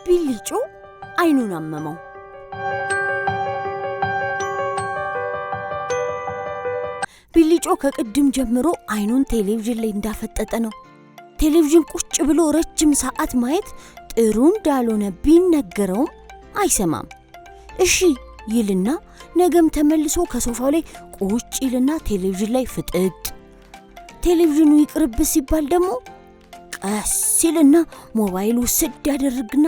ቢልጮ አይኑን አመመው። ቢልጮ ከቅድም ጀምሮ አይኑን ቴሌቪዥን ላይ እንዳፈጠጠ ነው። ቴሌቪዥን ቁጭ ብሎ ረጅም ሰዓት ማየት ጥሩ እንዳልሆነ ቢነገረውም አይሰማም። እሺ ይልና ነገም ተመልሶ ከሶፋው ላይ ቁጭ ይልና ቴሌቪዥን ላይ ፍጥጥ። ቴሌቪዥኑ ይቅርብ ሲባል ደግሞ ቀስ ይልና ሞባይሉ ስድ ያደርግና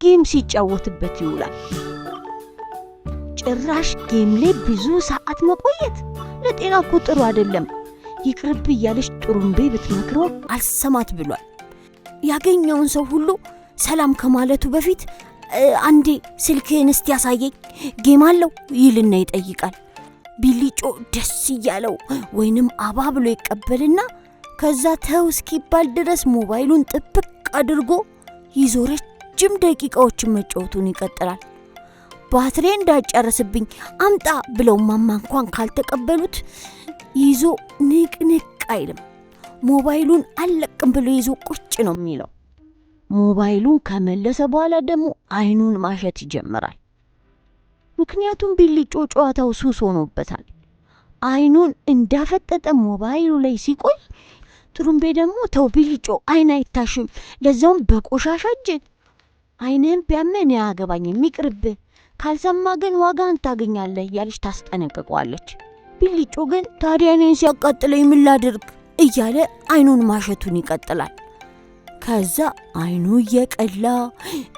ጌም ሲጫወትበት ይውላል። ጭራሽ ጌም ላይ ብዙ ሰዓት መቆየት ለጤና እኮ ጥሩ አይደለም። ይቅርብ እያለች ጥሩምቤ ብትመክረው አልሰማት ብሏል። ያገኘውን ሰው ሁሉ ሰላም ከማለቱ በፊት አንዴ ስልክህን እስቲ ያሳየኝ ጌም አለው ይልና ይጠይቃል። ቢልጮ ደስ እያለው ወይንም አባ ብሎ ይቀበልና ከዛ ተው እስኪባል ድረስ ሞባይሉን ጥብቅ አድርጎ ይዞ ረጅም ደቂቃዎችን መጫወቱን ይቀጥላል። ባትሪ እንዳጨርስብኝ አምጣ ብለው ማማ እንኳን ካልተቀበሉት ይዞ ንቅንቅ አይልም። ሞባይሉን አለቅም ብሎ ይዞ ቁጭ ነው የሚለው። ሞባይሉን ከመለሰ በኋላ ደግሞ አይኑን ማሸት ይጀምራል። ምክንያቱም ቢልጮ ጨዋታው ሱስ ሆኖበታል። አይኑን እንዳፈጠጠ ሞባይሉ ላይ ሲቆይ ጥሩምቤ ደግሞ ተው ቢልጮ አይን አይታሽም፣ ለዛውም በቆሻሻ እጅ አይንን ቢያመን ያገባኝም ይቅርብህ፣ ካልሰማ ግን ዋጋን ታገኛለህ እያለች ታስጠነቅቀዋለች። ቢልጮ ግን ታዲያ እኔን ሲያቃጥለኝ ምን ላድርግ እያለ አይኑን ማሸቱን ይቀጥላል። ከዛ አይኑ እየቀላ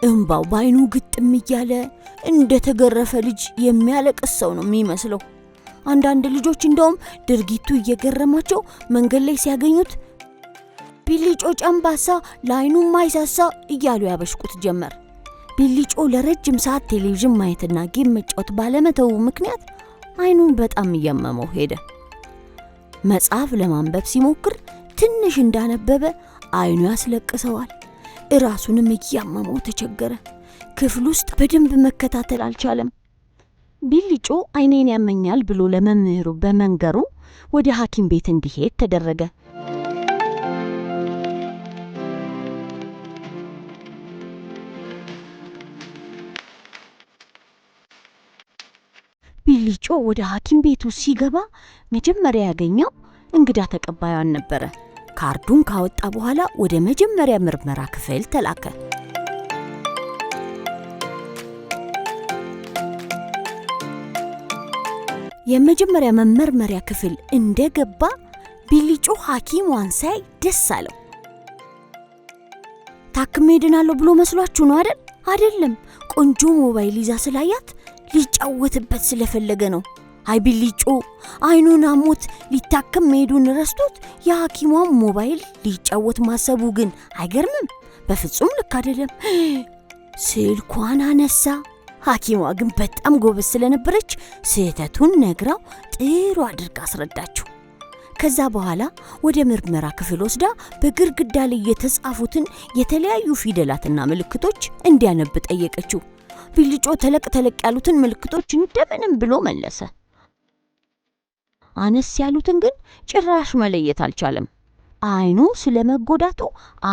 እንባው በአይኑ ግጥም እያለ እንደተገረፈ ልጅ የሚያለቅስ ሰው ነው የሚመስለው። አንዳንድ ልጆች እንደውም ድርጊቱ እየገረማቸው መንገድ ላይ ሲያገኙት ቢልጮ ጨምባሳ ለአይኑ ማይሳሳ እያሉ ያበሽቁት ጀመር። ቢልጮ ለረጅም ሰዓት ቴሌቪዥን ማየትና ጌም መጫወት ባለመተው ምክንያት አይኑን በጣም እያመመው ሄደ። መጽሐፍ ለማንበብ ሲሞክር ትንሽ እንዳነበበ አይኑ ያስለቅሰዋል። እራሱንም እያመመው ተቸገረ። ክፍል ውስጥ በደንብ መከታተል አልቻለም። ቢልጮ አይኔን ያመኛል ብሎ ለመምህሩ በመንገሩ ወደ ሐኪም ቤት እንዲሄድ ተደረገ። ቢልጮ ወደ ሐኪም ቤቱ ሲገባ መጀመሪያ ያገኘው እንግዳ ተቀባዩን ነበረ። ካርዱን ካወጣ በኋላ ወደ መጀመሪያ ምርመራ ክፍል ተላከ። የመጀመሪያ መመርመሪያ ክፍል እንደገባ ቢልጮ ሐኪሟን ሳይ ደስ አለው። ታክሜ ድናለሁ ብሎ መስሏችሁ ነው አይደል? አይደለም። ቆንጆ ሞባይል ይዛ ስላያት ሊጫወትበት ስለፈለገ ነው። አይ ቢልጮ አይኑን አሞት ሊታከም መሄዱን ረስቶት የሐኪሟን ሞባይል ሊጫወት ማሰቡ ግን አይገርምም? በፍጹም ልክ አይደለም። ስልኳን አነሳ። ሐኪሟ ግን በጣም ጎበዝ ስለነበረች ስህተቱን ነግራው ጥሩ አድርጋ አስረዳችው። ከዛ በኋላ ወደ ምርመራ ክፍል ወስዳ በግድግዳ ላይ የተጻፉትን የተለያዩ ፊደላትና ምልክቶች እንዲያነብ ጠየቀችው። ቢልጮ ተለቅ ያሉትን ምልክቶች እንደምንም ብሎ መለሰ። አነስ ያሉትን ግን ጭራሽ መለየት አልቻለም። አይኑ ስለመጎዳቱ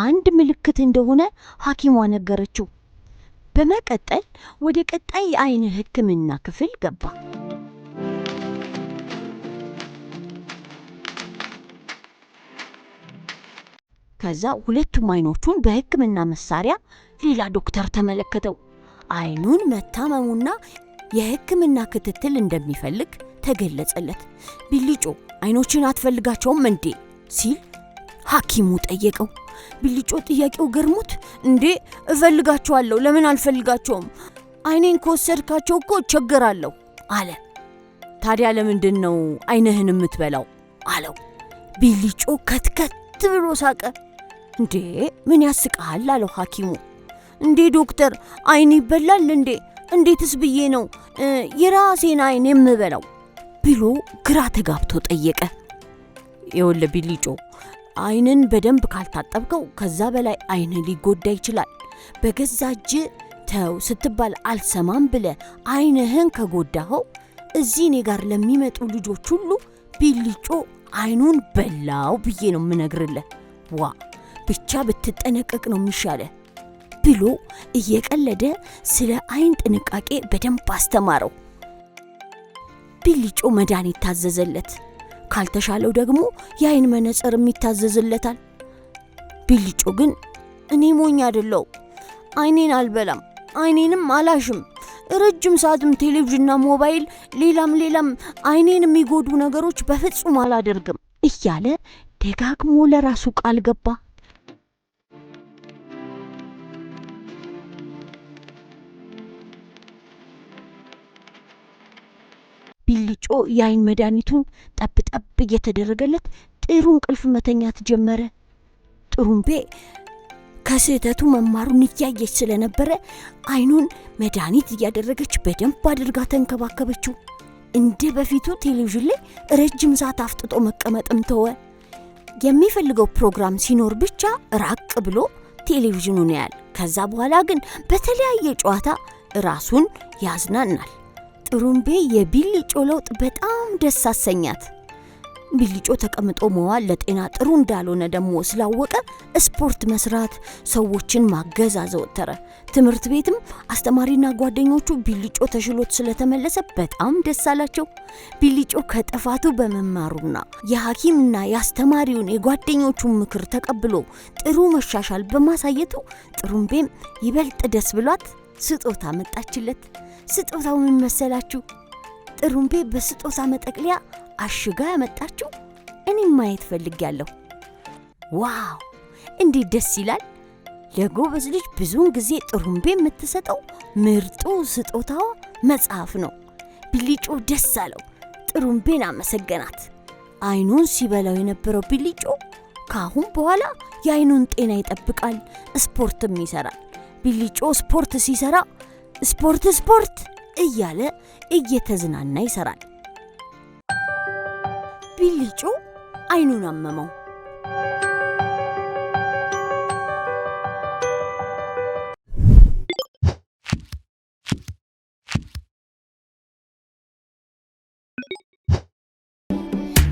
አንድ ምልክት እንደሆነ ሐኪሟ ነገረችው። በመቀጠል ወደ ቀጣይ የአይን ሕክምና ክፍል ገባ። ከዛ ሁለቱም አይኖቹን በሕክምና መሳሪያ ሌላ ዶክተር ተመለከተው። አይኑን መታመሙና የሕክምና ክትትል እንደሚፈልግ ተገለጸለት። ቢልጮ አይኖችን አትፈልጋቸውም እንዴ ሲል ሐኪሙ ጠየቀው። ቢልጮ ጥያቄው ገርሞት እንዴ እፈልጋቸዋለሁ፣ ለምን አልፈልጋቸውም? አይኔን ከወሰድካቸው እኮ ቸገራለሁ አለ። ታዲያ ለምንድን ነው አይንህን የምትበላው አለው። ቢልጮ ከትከት ብሎ ሳቀ። እንዴ ምን ያስቃል አለው ሐኪሙ። እንዴ ዶክተር አይን ይበላል እንዴ? እንዴትስ ብዬ ነው የራሴን አይን የምበላው ብሎ ግራ ተጋብቶ ጠየቀ። ይኸውልህ ቢልጮ አይንን በደንብ ካልታጠብከው ከዛ በላይ አይን ሊጎዳ ይችላል። በገዛ እጅ ተው ስትባል አልሰማም ብለ አይንህን ከጎዳኸው እዚህ እኔ ጋር ለሚመጡ ልጆች ሁሉ ቢልጮ አይኑን በላው ብዬ ነው የምነግርልህ። ዋ ብቻ ብትጠነቀቅ ነው የሚሻለ ብሎ እየቀለደ ስለ አይን ጥንቃቄ በደንብ አስተማረው። ቢልጮ መድኃኒት ታዘዘለት። ካልተሻለው ደግሞ የአይን መነጽርም ይታዘዝለታል። ቢልጮ ግን እኔ ሞኝ አይደለሁ፣ አይኔን አልበላም፣ አይኔንም አላሽም፣ ረጅም ሰዓትም ቴሌቪዥንና ሞባይል ሌላም አይኔን የሚጎዱ ነገሮች በፍጹም አላደርግም እያለ ደጋግሞ ለራሱ ቃል ገባ። ቢልጮ የአይን መድኃኒቱን ጠብ እየተደረገለት ጥሩ እንቅልፍ መተኛት ጀመረ። ጥሩምቤ ከስህተቱ መማሩን እያየች ስለነበረ አይኑን መድኃኒት እያደረገች በደንብ አድርጋ ተንከባከበችው። እንደ በፊቱ ቴሌቪዥን ላይ ረጅም ሰዓት አፍጥጦ መቀመጥም ተወ። የሚፈልገው ፕሮግራም ሲኖር ብቻ ራቅ ብሎ ቴሌቪዥኑን ያያል። ከዛ በኋላ ግን በተለያየ ጨዋታ ራሱን ያዝናናል። ጥሩምቤ የቢልጮ ለውጥ በጣም ደስ አሰኛት። ቢልጮ ተቀምጦ መዋል ለጤና ጥሩ እንዳልሆነ ደግሞ ስላወቀ ስፖርት መስራት፣ ሰዎችን ማገዝ አዘወተረ። ትምህርት ቤትም አስተማሪና ጓደኞቹ ቢልጮ ተሽሎት ስለተመለሰ በጣም ደስ አላቸው። ቢልጮ ከጥፋቱ በመማሩና የሐኪምና የአስተማሪውን የጓደኞቹን ምክር ተቀብሎ ጥሩ መሻሻል በማሳየቱ ጥሩምቤም ይበልጥ ደስ ብሏት ስጦታ መጣችለት። ስጦታው ምን መሰላችሁ? ጥሩምቤ በስጦታ መጠቅለያ አሽጋ ያመጣችው። እኔም ማየት ፈልጌያለሁ። ዋው እንዴት ደስ ይላል! ለጎበዝ ልጅ ብዙውን ጊዜ ጥሩምቤ የምትሰጠው ምርጡ ስጦታዋ መጽሐፍ ነው። ቢልጮ ደስ አለው። ጥሩምቤን አመሰገናት። አይኑን ሲበላው የነበረው ቢልጮ ካሁን በኋላ የአይኑን ጤና ይጠብቃል፣ ስፖርትም ይሰራል። ቢልጮ ስፖርት ሲሰራ ስፖርት እያለ እየተዝናና ይሰራል። ቢልጮ አይኑን አመመው።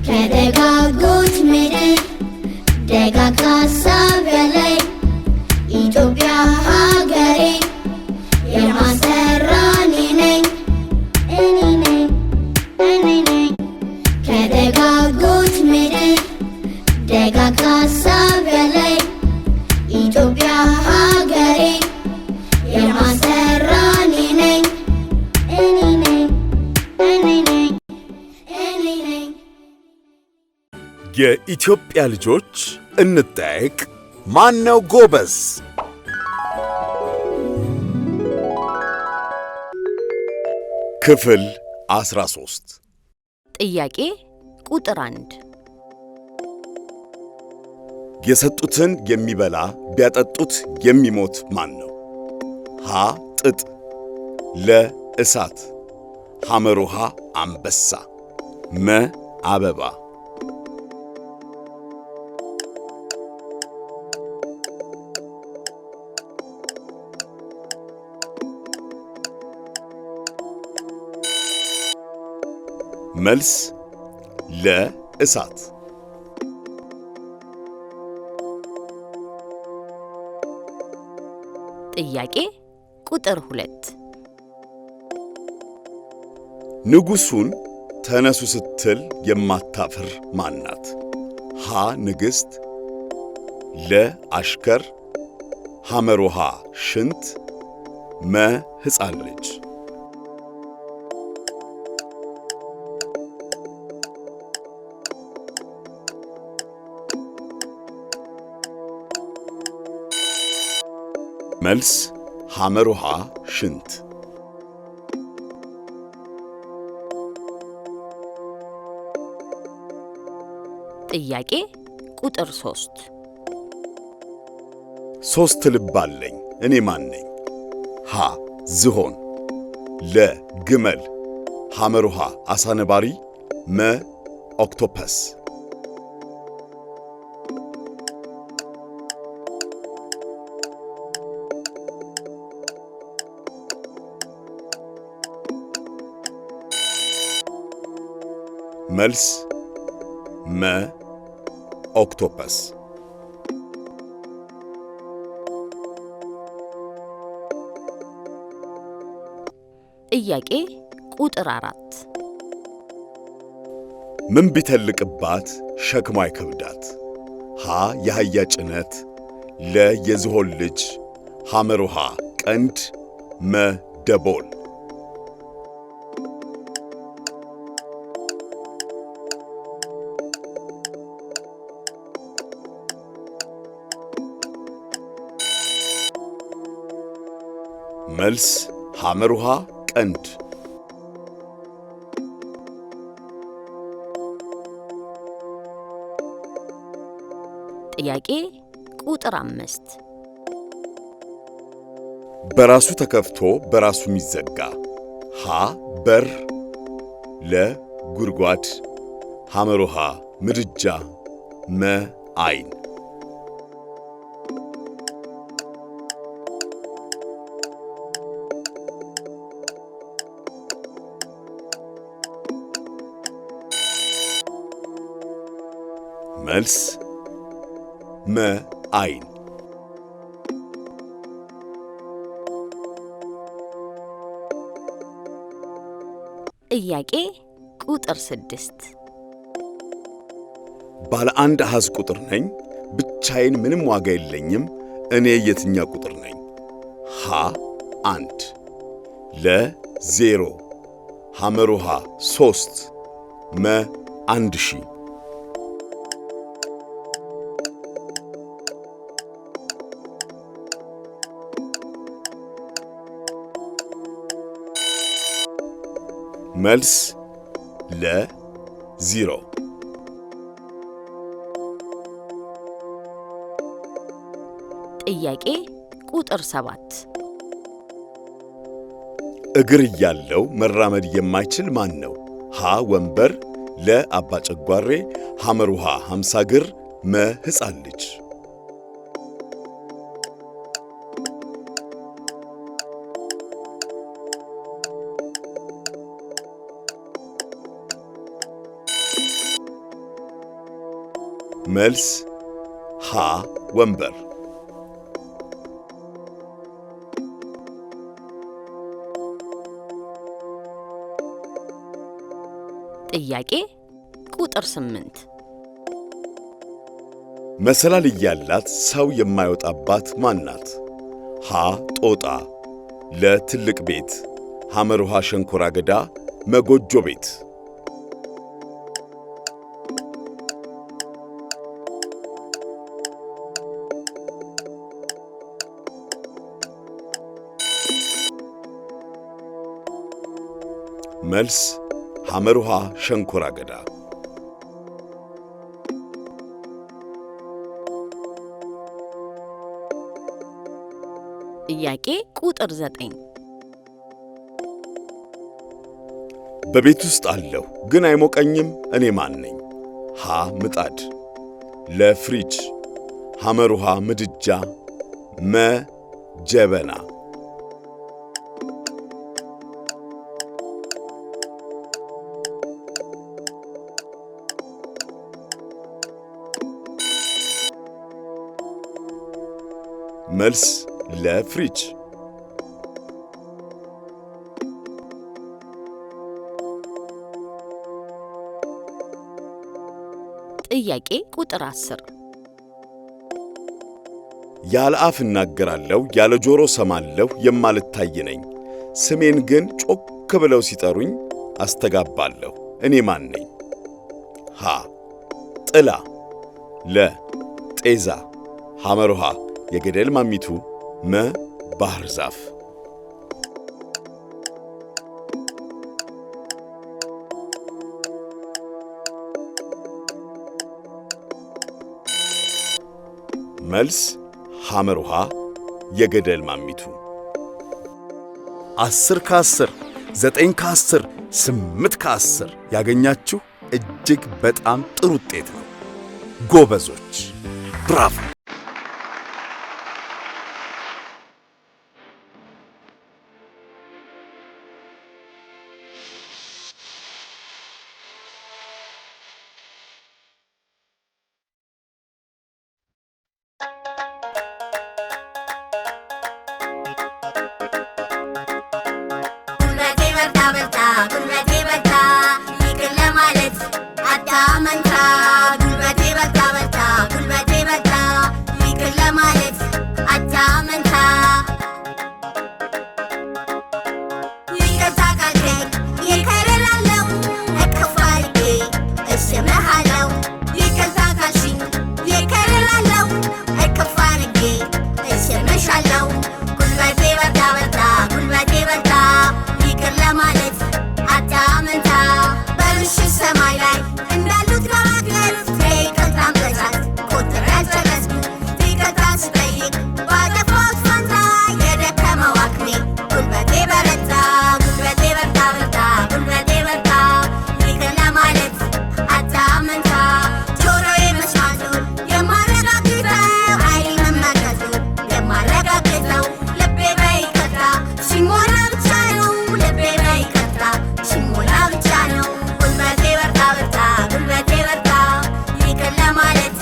ከደጋጎች ምድር ደጋግ ሀሳብ ያለኝ ኢትዮጵያ ሀገሬ የማሰራ እኔ ነኝ። ከደጋጎች ምድር ደጋግ ሀሳብ ያለኝ ኢትዮጵያ ሀገሬ የማሰራ እኔ ነኝ። የኢትዮጵያ ልጆች እንጠያየቅ። ማን ነው ጎበዝ? ክፍል 13 ጥያቄ ቁጥር 1 የሰጡትን የሚበላ ቢያጠጡት የሚሞት ማን ነው? ሀ ጥጥ፣ ለ እሳት፣ ሐመሮሃ አንበሳ፣ መ አበባ። መልስ ለእሳት። ጥያቄ ቁጥር 2 ንጉሡን ተነሱ ስትል የማታፍር ማናት? ሀ ንግሥት፣ ለ አሽከር፣ ሐመሮሃ ሽንት፣ መ ሕፃን ልጅ። መልስ ሐመሮሃ ሽንት። ጥያቄ ቁጥር 3 ሦስት ልብ አለኝ እኔ ማን ነኝ? ሀ ዝሆን፣ ለ ግመል፣ ሐመሮሃ ዓሣ ነባሪ፣ መ ኦክቶፐስ። መልስ መ ኦክቶፐስ። ጥያቄ ቁጥር 4 ምን ቢተልቅባት ሸክሟ አይከብዳት? ሀ የአህያ ጭነት፣ ለ የዝሆን ልጅ፣ ሐመሩሃ ቀንድ፣ መ ደቦል። መልስ ሐመሩሃ ቀንድ። ጥያቄ ቁጥር 5 በራሱ ተከፍቶ በራሱ የሚዘጋ። ሀ በር፣ ለ ጉድጓድ፣ ሐመሩሃ ምድጃ፣ መ አይን። መልስ መ አይን። ጥያቄ ቁጥር 6 ባለ አንድ አሃዝ ቁጥር ነኝ፣ ብቻዬን ምንም ዋጋ የለኝም፣ እኔ የትኛ ቁጥር ነኝ? ሀ 1፣ ለ 0፣ ሐመሩሃ 3፣ መ 1000። መልስ ለ 0። ጥያቄ ቁጥር 7 እግር እያለው መራመድ የማይችል ማን ነው? ሀ ወንበር፣ ለ አባ ጨጓሬ፣ ሐመሩሃ 50 እግር፣ መ ሕፃን ልጅ። መልስ ሀ ወንበር። ጥያቄ ቁጥር 8 መሰላል እያላት ሰው የማይወጣባት ማን ናት? ሀ ጦጣ፣ ለ ትልቅ ቤት፣ ሐመሩሃ ሸንኮራ አገዳ፣ መ ጎጆ ቤት። መልስ ሐመሩሃ ሸንኮራ አገዳ። ጥያቄ ቁጥር 9 በቤት ውስጥ አለሁ ግን አይሞቀኝም፣ እኔ ማን ነኝ? ሀ ምጣድ፣ ለ ፍሪጅ፣ ሐመሩሃ ምድጃ፣ መ ጀበና። መልስ ለፍሪጅ። ጥያቄ ቁጥር 10 ያለ አፍ እናገራለሁ ያለ ጆሮ ሰማለሁ የማልታይ ነኝ፣ ስሜን ግን ጮክ ብለው ሲጠሩኝ አስተጋባለሁ፣ እኔ ማን ነኝ? ሀ ጥላ፣ ለ ጤዛ፣ ሐመሩሃ የገደል ማሚቱ፣ መ ባህር ዛፍ። መልስ ሐመሩሃ የገደል ማሚቱ። 10 ከ10 9 ከ10 8 ከ10 ያገኛችሁ እጅግ በጣም ጥሩ ውጤት ነው። ጎበዞች፣ ብራቮ! Una que እችላለሁ ጉልበቴ በርታ በርታ ጉልበቴ በርታ ይቅር ለማለት አታመንታ በምሽት ሰማይ ላይ እንዳሉት ከዋክብት ይቅርታን በሳት ቁጥር ያልጨረስኩት ይቅርታ ስጠይቅ ባጠፋሁት ፋንታ የደከመው አቅሜ ጉልበቴ በረታ ጉልበቴ በርታ በርታ ጉልበቴ በርታ ይቅር ለማለት አታመንታ ጆሮዬ መስማቱን የማረጋግጠው ዓይኔ መመልከቱን የማረጋግጠው ልቤ በይቅርታ ሲሞላ ብቻ ነው ልቤ በይቅርታ ሲሞላ ብቻ ነው ጉልበቴ በርታ በርታ ጉልበቴ በርታ ይቅር ለማለት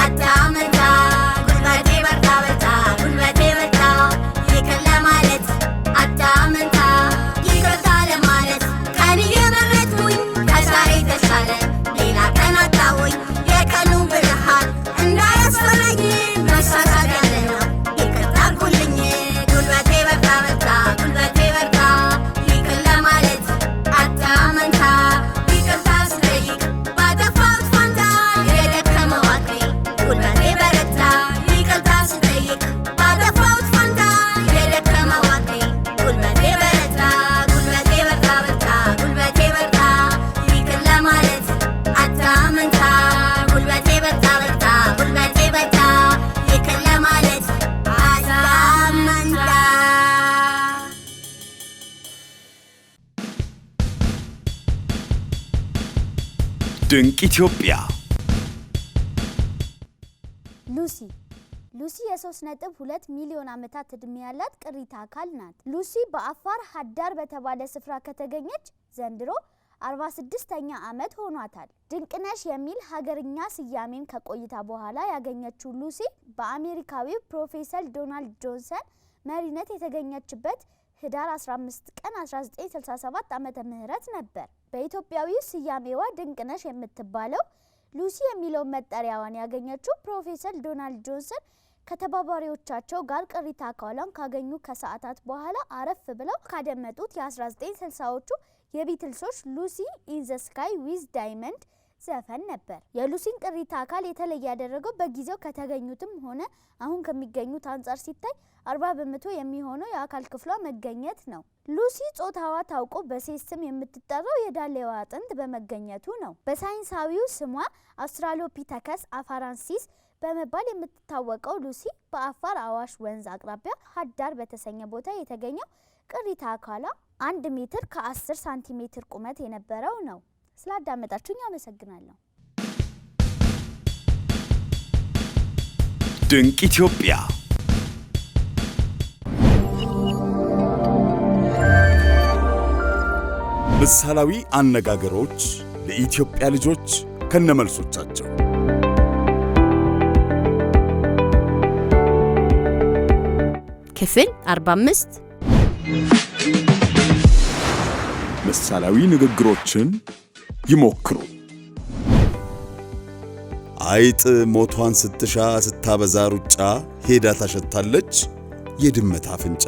አታመንታ ጉልበቴ በርታ በርታ ጉልበቴ በርታ ይቅር ለማለት አታመንታ ይቅርታ ለማለት ቀን እየመረጥኩኝ ከዛሬ ተሻለ ሌላ ቀን አጣሁኝ የቀኑ ብርሃን እንዳያስፈራኝ መሳሳት ያለ ነው ይቅርታ አድርጉልኝ ጉልበቴ በርታ በርታ ጉልበቴ በርታ ይቅር ለማለት አታመንታ ይቅርታ ስጠይቅ ባጠፋሁት ፋንታ የደከመው አቅሜ ጉልበቴ በረታ ይቅርታ ስጠይቅ ባጠፋሁት ፋንታ የደከመው አቅሜ ጉልበቴ በረታ ጉልበቴ በርታ በርታ ጉልበቴ በርታ ይቅር ለማለት አታመንታ ጉልበቴ በርታ በርታ ጉልበቴ በርታ ይቅር ለማለት አታመንታ ድንቅ ኢትዮጵያ ሉሲ የ3.2 ሚሊዮን ዓመታት ዕድሜ ያላት ቅሪተ አካል ናት። ሉሲ በአፋር ሀዳር በተባለ ስፍራ ከተገኘች ዘንድሮ 46ኛ ዓመት ሆኗታል። ድንቅነሽ የሚል ሀገርኛ ስያሜን ከቆይታ በኋላ ያገኘችው ሉሲ በአሜሪካዊው ፕሮፌሰር ዶናልድ ጆንሰን መሪነት የተገኘችበት ህዳር 15 ቀን 1967 ዓመተ ምህረት ነበር። በኢትዮጵያዊው ስያሜዋ ድንቅነሽ የምትባለው ሉሲ የሚለው መጠሪያዋን ያገኘችው ፕሮፌሰር ዶናልድ ጆንሰን ከተባባሪዎቻቸው ጋር ቅሪተ አካሏን ካገኙ ከሰዓታት በኋላ አረፍ ብለው ካደመጡት የ1960ዎቹ የቢትልሶች ሉሲ ኢን ዘ ስካይ ዊዝ ዳይመንድ ዘፈን ነበር። የሉሲን ቅሪተ አካል የተለየ ያደረገው በጊዜው ከተገኙትም ሆነ አሁን ከሚገኙት አንጻር ሲታይ 40% የሚሆነው የአካል ክፍሏ መገኘት ነው። ሉሲ ጾታዋ ታውቆ በሴት ስም የምትጠራው የዳሌዋ አጥንት በመገኘቱ ነው። በሳይንሳዊው ስሟ አውስትራሎፒተከስ አፋራንሲስ በመባል የምትታወቀው ሉሲ በአፋር አዋሽ ወንዝ አቅራቢያ ሀዳር በተሰኘ ቦታ የተገኘው ቅሪተ አካሏ 1 ሜትር ከ10 ሳንቲሜትር ቁመት የነበረው ነው። ስላዳመጣችሁኝ አመሰግናለሁ። ድንቅ ኢትዮጵያ ምሳሌያዊ አነጋገሮች ለኢትዮጵያ ልጆች ከነመልሶቻቸው ክፍል 45 ምሳሌያዊ ንግግሮችን ይሞክሩ። አይጥ ሞቷን ስትሻ ስታበዛ ሩጫ ሄዳ ታሸታለች የድመት አፍንጫ።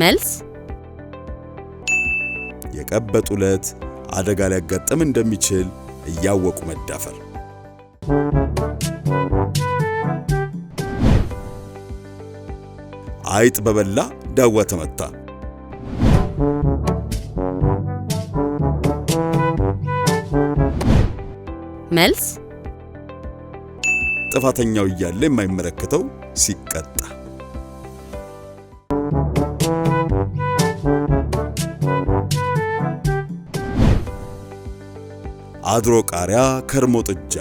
መልስ የቀበጡለት አደጋ ሊያጋጥም እንደሚችል እያወቁ መዳፈር። አይጥ በበላ ዳዋ ተመታ። መልስ ጥፋተኛው እያለ የማይመለከተው ሲቀጣ። አድሮ ቃሪያ ከርሞ ጥጃ።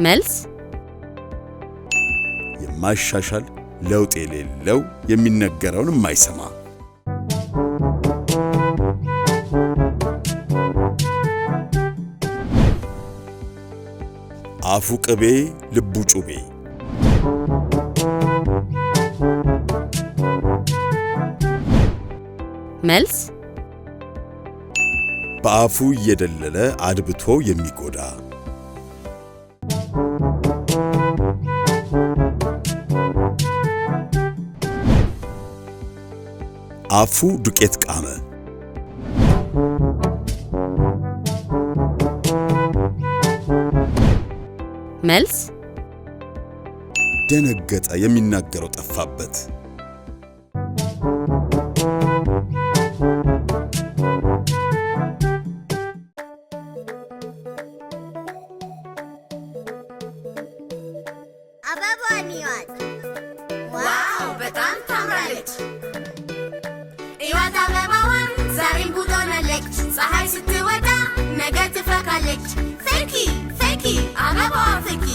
መልስ የማይሻሻል ለውጥ የሌለው የሚነገረውን የማይሰማ። አፉ ቅቤ ልቡ ጩቤ። መልስ በአፉ እየደለለ አድብቶ የሚጎዳ። አፉ ዱቄት ቃመ። መልስ ደነገጠ፣ የሚናገረው ጠፋበት። አበባዋን ይዋት። ዋው በጣም ታምራለች። ይዋት አበባዋን ዛሬም ጉድ ሆናለች። ፀሐይ ስትወጣ ነገ ትፈካለች። ፈኪ ፈኪ አበባዋ ፈኪ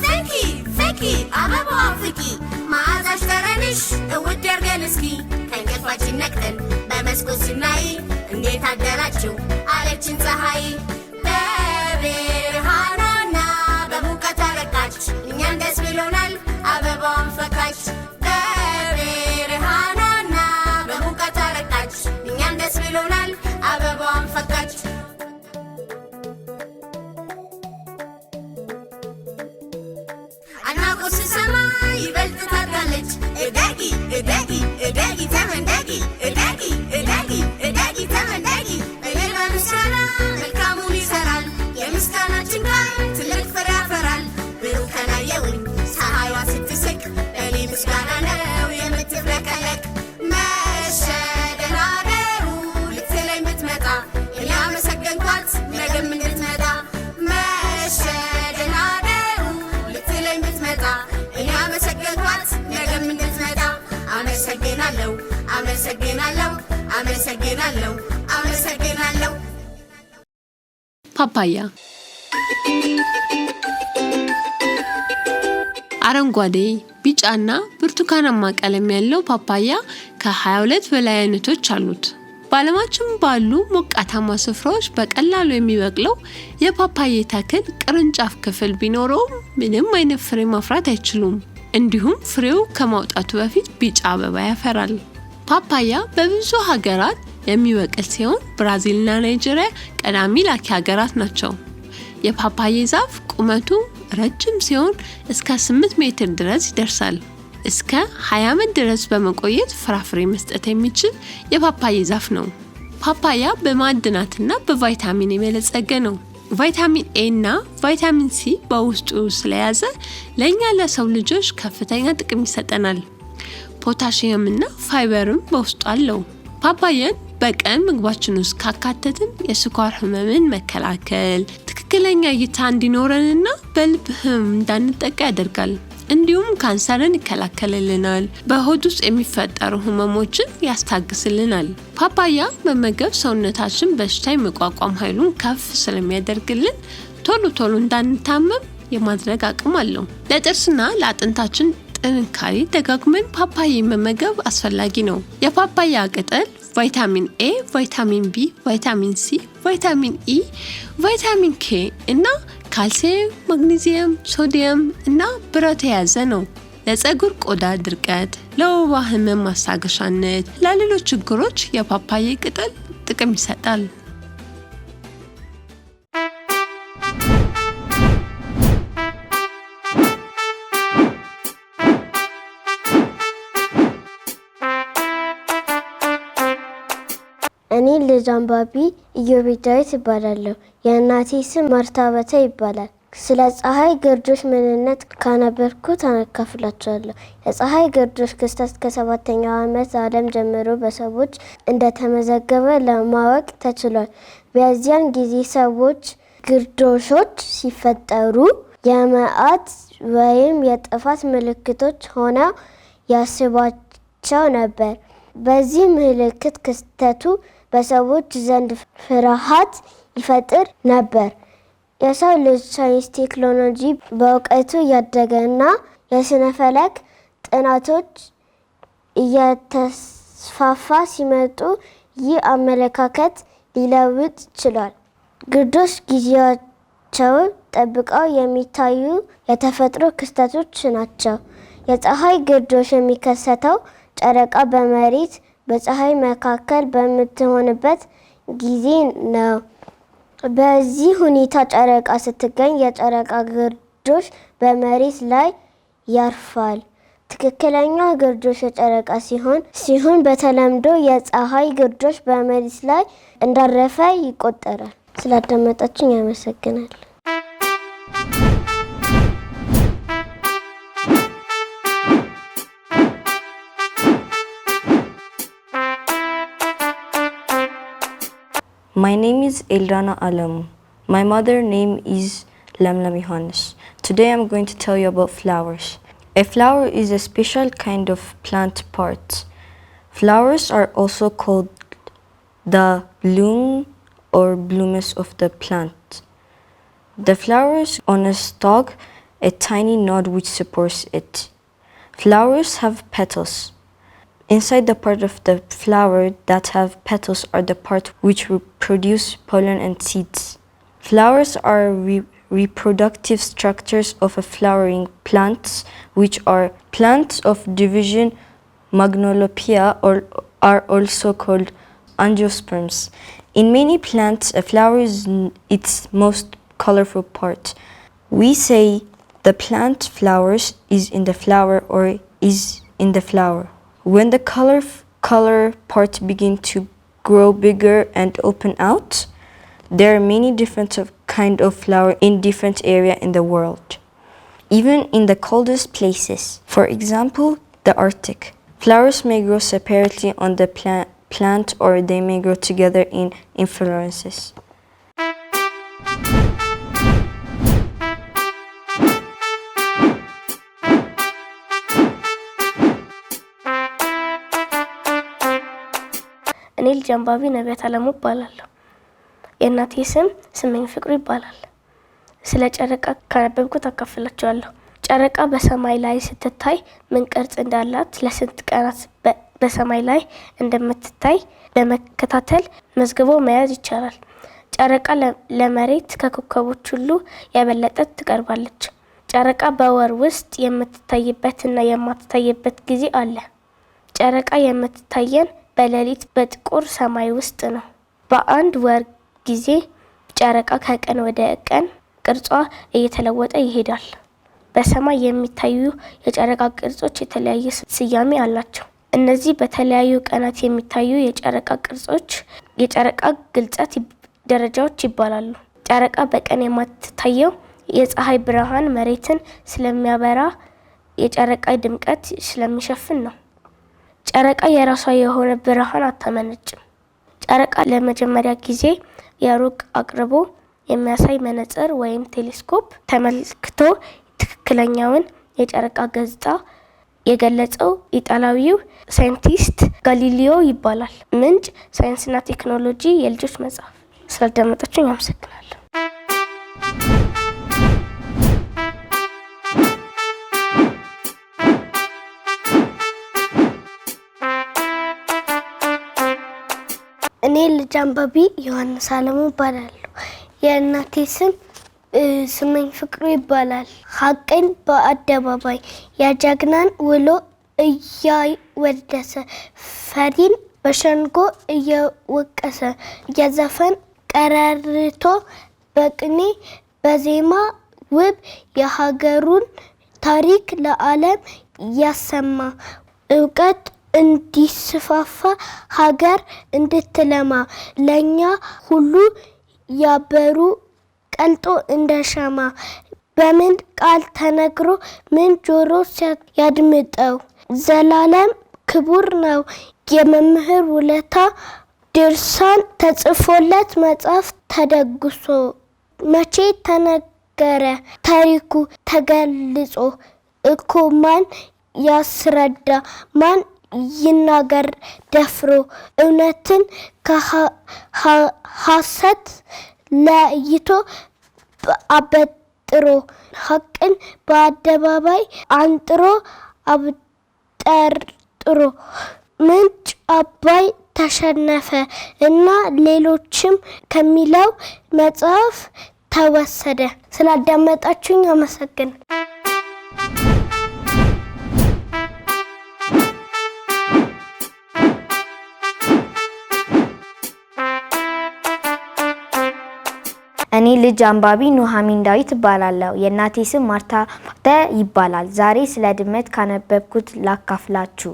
ፈኪ ፈኪ አበባዋ ፈኪ መዓዛሽ ጠረንሽ እውድ ያርገን እስኪ ከእንቅልፋችን ነቅተን በመስኮት ስናይ እንዴት አደራችሁ አለችን ፀሐይ። በብርሃኗና በሙቀቷ ረካች እኛም ደስ ብሎናል አበባዋን ፈካች። በብርሃኗና በሙቀቷ ረካች እኛም ደስ ብሎናል አበባዋን ፈካች። አድናቆት ስሰማ ይበልጥ ታድጋለች። እደጊ እደጊ እደጊ ተመንደጊ እደጊ እደጊ እደጊ ተመንደጊ። እልል በምስጋና መልካሙን ይሰራል። የምስጋናችን ቃል ትልቅ ፍሬ ያፈራል። ብሩህ ከላይ የውኝ ፀሐይዋ ስትስቅ በእኔ ምስጋና ነው የምትፍለቀለቅ። መሸ ደህና አደሩ ልትለኝ ብትመጣ እኔ አመሰገንኳት ነገም እንድትመጣ። መሸ ደህና አደሩ ልትለኝ ብትመጣ እኔ አመሰገንኳት ነገም እንድትመጣ። አመሰግናለሁ አመሰግናለሁ አመሰግናለሁ አመሰግናለሁ። ፓፓያ አረንጓዴ፣ ቢጫና ብርቱካናማ ቀለም ያለው ፓፓያ ከ22 በላይ አይነቶች አሉት። በዓለማችን ባሉ ሞቃታማ ስፍራዎች በቀላሉ የሚበቅለው የፓፓያ ተክል ቅርንጫፍ ክፍል ቢኖረውም ምንም አይነት ፍሬ ማፍራት አይችሉም። እንዲሁም ፍሬው ከማውጣቱ በፊት ቢጫ አበባ ያፈራል። ፓፓያ በብዙ ሀገራት የሚበቅል ሲሆን ብራዚልና ናይጄሪያ ቀዳሚ ላኪ ሀገራት ናቸው። የፓፓያ ዛፍ ቁመቱ ረጅም ሲሆን እስከ 8 ሜትር ድረስ ይደርሳል። እስከ 20 ዓመት ድረስ በመቆየት ፍራፍሬ መስጠት የሚችል የፓፓያ ዛፍ ነው። ፓፓያ በማዕድናትና በቫይታሚን የበለጸገ ነው። ቫይታሚን ኤ እና ቫይታሚን ሲ በውስጡ ስለያዘ ለኛ ለሰው ልጆች ከፍተኛ ጥቅም ይሰጠናል። ፖታሺየም እና ፋይበርም በውስጡ አለው። ፓፓያን በቀን ምግባችን ውስጥ ካካተትን የስኳር ህመምን መከላከል፣ ትክክለኛ እይታ እንዲኖረንና በልብ ህመም እንዳንጠቃ ያደርጋል። እንዲሁም ካንሰርን ይከላከልልናል። በሆድ ውስጥ የሚፈጠሩ ህመሞችን ያስታግስልናል። ፓፓያ መመገብ ሰውነታችን በሽታ የመቋቋም ኃይሉን ከፍ ስለሚያደርግልን ቶሎ እንዳንታመም የማድረግ አቅም አለው። ለጥርስና ለአጥንታችን ጥንካሬ ደጋግመን ፓፓያ መመገብ አስፈላጊ ነው። የፓፓያ ቅጠል ቫይታሚን ኤ፣ ቫይታሚን ቢ፣ ቫይታሚን ሲ፣ ቫይታሚን ኢ፣ ቫይታሚን ኬ እና ካልሲየም፣ ማግኒዚየም፣ ሶዲየም እና ብረት የያዘ ነው። ለፀጉር ቆዳ ድርቀት፣ ለወባ ህመም ማስታገሻነት፣ ለሌሎች ችግሮች የፓፓያ ቅጠል ጥቅም ይሰጣል። እኔ ልጅ አንባቢ ኢዮቤት ዳዊት እባላለሁ። የእናቴ ስም ማርታ በታ ይባላል። ስለ ፀሐይ ግርዶሽ ምንነት ካነበብኩት አካፍላችኋለሁ። የፀሐይ ግርዶሽ ክስተት ከ7ኛው ዓመት ዓለም ጀምሮ በሰዎች እንደተመዘገበ ለማወቅ ተችሏል። በዚያን ጊዜ ሰዎች ግርዶሾች ሲፈጠሩ የመዓት ወይም የጥፋት ምልክቶች ሆነው ያስባቸው ነበር። በዚህ ምልክት ክስተቱ በሰዎች ዘንድ ፍርሃት ይፈጥር ነበር። የሰው ልጅ ሳይንስ ቴክኖሎጂ በእውቀቱ እያደገና የስነ ፈለክ ጥናቶች እየተስፋፋ ሲመጡ ይህ አመለካከት ሊለውጥ ችሏል። ግርዶሽ ጊዜያቸውን ጠብቀው የሚታዩ የተፈጥሮ ክስተቶች ናቸው። የፀሐይ ግርዶሽ የሚከሰተው ጨረቃ በመሬት በፀሐይ መካከል በምትሆንበት ጊዜ ነው። በዚህ ሁኔታ ጨረቃ ስትገኝ የጨረቃ ግርዶሽ በመሬት ላይ ያርፋል። ትክክለኛ ግርዶሽ የጨረቃ ሲሆን በተለምዶ የፀሐይ ግርዶሽ በመሬት ላይ እንዳረፈ ይቆጠራል። ስላዳመጣችሁኝ ያመሰግናል። My name is Elrana Alamu. My mother's name is Lemlam Yohannes. Today I'm going to tell you about flowers. A flower is a special kind of plant part. Flowers are also called the bloom or blooms of the plant. The flowers on a stalk, a tiny node which supports it. Flowers have petals. Inside the part of the flower that have petals are the part which produce pollen and seeds. Flowers are reproductive structures of a flowering plants, which are plants of division Magnolopia or are also called angiosperms. In many plants, a flower is its most colorful part. We say the plant flowers is in the flower or is in the flower. When the color part begin to grow bigger and open out, there are many different kind of flower in different area in the world. Even in the coldest places, for example, the Arctic, flowers may grow separately on the plant or they may grow together in inflorescences. እኔ ልጅ አንባቢ ነቢያት አለሙ እባላለሁ። የእናቴ ስም ስመኝ ፍቅሩ ይባላል። ስለ ጨረቃ ካነበብኩት አካፍላችኋለሁ። ጨረቃ በሰማይ ላይ ስትታይ ምን ቅርጽ እንዳላት፣ ለስንት ቀናት በሰማይ ላይ እንደምትታይ በመከታተል መዝግቦ መያዝ ይቻላል። ጨረቃ ለመሬት ከኮከቦች ሁሉ የበለጠ ትቀርባለች። ጨረቃ በወር ውስጥ የምትታይበትና የማትታይበት ጊዜ አለ። ጨረቃ የምትታየን በሌሊት በጥቁር ሰማይ ውስጥ ነው። በአንድ ወር ጊዜ ጨረቃ ከቀን ወደ ቀን ቅርጿ እየተለወጠ ይሄዳል። በሰማይ የሚታዩ የጨረቃ ቅርጾች የተለያየ ስያሜ አላቸው። እነዚህ በተለያዩ ቀናት የሚታዩ የጨረቃ ቅርጾች የጨረቃ ግልጸት ደረጃዎች ይባላሉ። ጨረቃ በቀን የማትታየው የፀሐይ ብርሃን መሬትን ስለሚያበራ የጨረቃ ድምቀት ስለሚሸፍን ነው። ጨረቃ የራሷ የሆነ ብርሃን አታመነጭም። ጨረቃ ለመጀመሪያ ጊዜ የሩቅ አቅርቦ የሚያሳይ መነጽር ወይም ቴሌስኮፕ ተመልክቶ ትክክለኛውን የጨረቃ ገጽታ የገለጸው ኢጣሊያዊው ሳይንቲስት ጋሊሊዮ ይባላል። ምንጭ ሳይንስና ቴክኖሎጂ የልጆች መጽሐፍ። ስላዳመጣችሁኝ አመሰግናለሁ። እኔ ልጅ አንባቢ ዮሐንስ አለሙ እባላለሁ። የእናቴ ስም ስመኝ ፍቅሩ ይባላል። ሀቅን በአደባባይ የጀግናን ውሎ እያወደሰ ፈሪን በሸንጎ እየወቀሰ የዘፈን ቀረርቶ በቅኔ በዜማ ውብ የሀገሩን ታሪክ ለዓለም ያሰማ እውቀት እንዲስፋፋ ሀገር እንድትለማ ለኛ ሁሉ ያበሩ ቀልጦ እንደሻማ በምን ቃል ተነግሮ ምን ጆሮ ያድምጠው ዘላለም ክቡር ነው የመምህር ውለታ ድርሳን ተጽፎለት መጽሐፍ ተደግሶ መቼ ተነገረ ታሪኩ ተገልጾ እኮ ማን ያስረዳ ማን ይናገር ደፍሮ እውነትን ከሐሰት ለይቶ አበጥሮ ሀቅን በአደባባይ አንጥሮ አብጠርጥሮ ምንጭ አባይ ተሸነፈ እና ሌሎችም ከሚለው መጽሐፍ ተወሰደ። ስላዳመጣችሁኝ አመሰግናለሁ። እኔ ልጅ አንባቢ ኑሐሚን ዳዊት እባላለሁ። የእናቴ ስም ማርታ ይባላል። ዛሬ ስለ ድመት ካነበብኩት ላካፍላችሁ።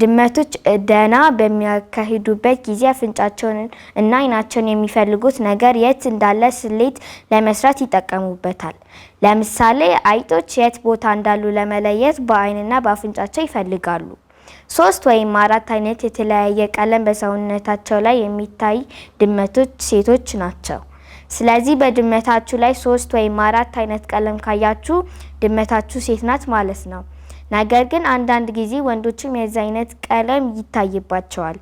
ድመቶች ደህና በሚያካሂዱበት ጊዜ አፍንጫቸውን እና ዓይናቸውን የሚፈልጉት ነገር የት እንዳለ ስሌት ለመስራት ይጠቀሙበታል። ለምሳሌ አይጦች የት ቦታ እንዳሉ ለመለየት በዓይንና በአፍንጫቸው ይፈልጋሉ። 3 ወይም 4 አይነት የተለያየ ቀለም በሰውነታቸው ላይ የሚታይ ድመቶች ሴቶች ናቸው። ስለዚህ በድመታችሁ ላይ 3 ወይም 4 አይነት ቀለም ካያችሁ ድመታችሁ ሴት ናት ማለት ነው። ነገር ግን አንዳንድ ጊዜ ወንዶችም የዚህ አይነት ቀለም ይታይባቸዋል።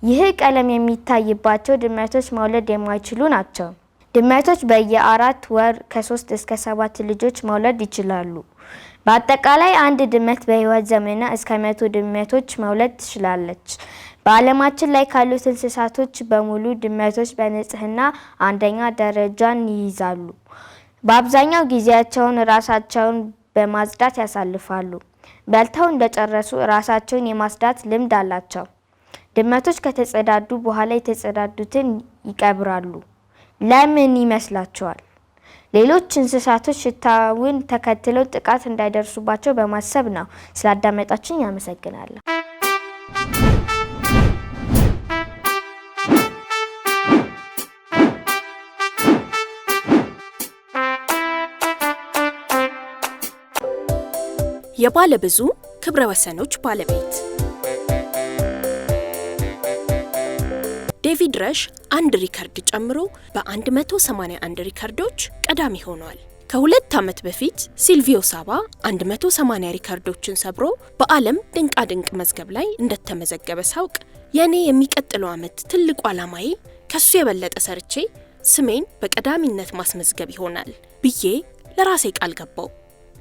ይህ ቀለም የሚታይባቸው ድመቶች መውለድ የማይችሉ ናቸው። ድመቶች በየ4 ወር ከ3 እስከ 7 ልጆች መውለድ ይችላሉ። በአጠቃላይ አንድ ድመት በህይወት ዘመኗ እስከ 100 ድመቶች መውለድ ትችላለች። በዓለማችን ላይ ካሉት እንስሳቶች በሙሉ ድመቶች በንጽህና አንደኛ ደረጃን ይይዛሉ። በአብዛኛው ጊዜያቸውን ራሳቸውን በማጽዳት ያሳልፋሉ። በልተው እንደጨረሱ ራሳቸውን የማጽዳት ልምድ አላቸው። ድመቶች ከተጸዳዱ በኋላ የተጸዳዱትን ይቀብራሉ። ለምን ይመስላችኋል? ሌሎች እንስሳቶች ሽታውን ተከትለው ጥቃት እንዳይደርሱባቸው በማሰብ ነው። ስላዳመጣችሁኝ አመሰግናለሁ። የባለ ብዙ ክብረ ወሰኖች ባለቤት ዴቪድ ረሽ አንድ ሪከርድ ጨምሮ በ181 ሪከርዶች ቀዳሚ ሆኗል። ከ2 ዓመት በፊት ሲልቪዮ ሳባ 180 ሪከርዶችን ሰብሮ በዓለም ድንቃ ድንቅ መዝገብ ላይ እንደተመዘገበ ሳውቅ የኔ የሚቀጥለው ዓመት ትልቁ ዓላማዬ ከሱ የበለጠ ሰርቼ ስሜን በቀዳሚነት ማስመዝገብ ይሆናል ብዬ ለራሴ ቃል ገባው።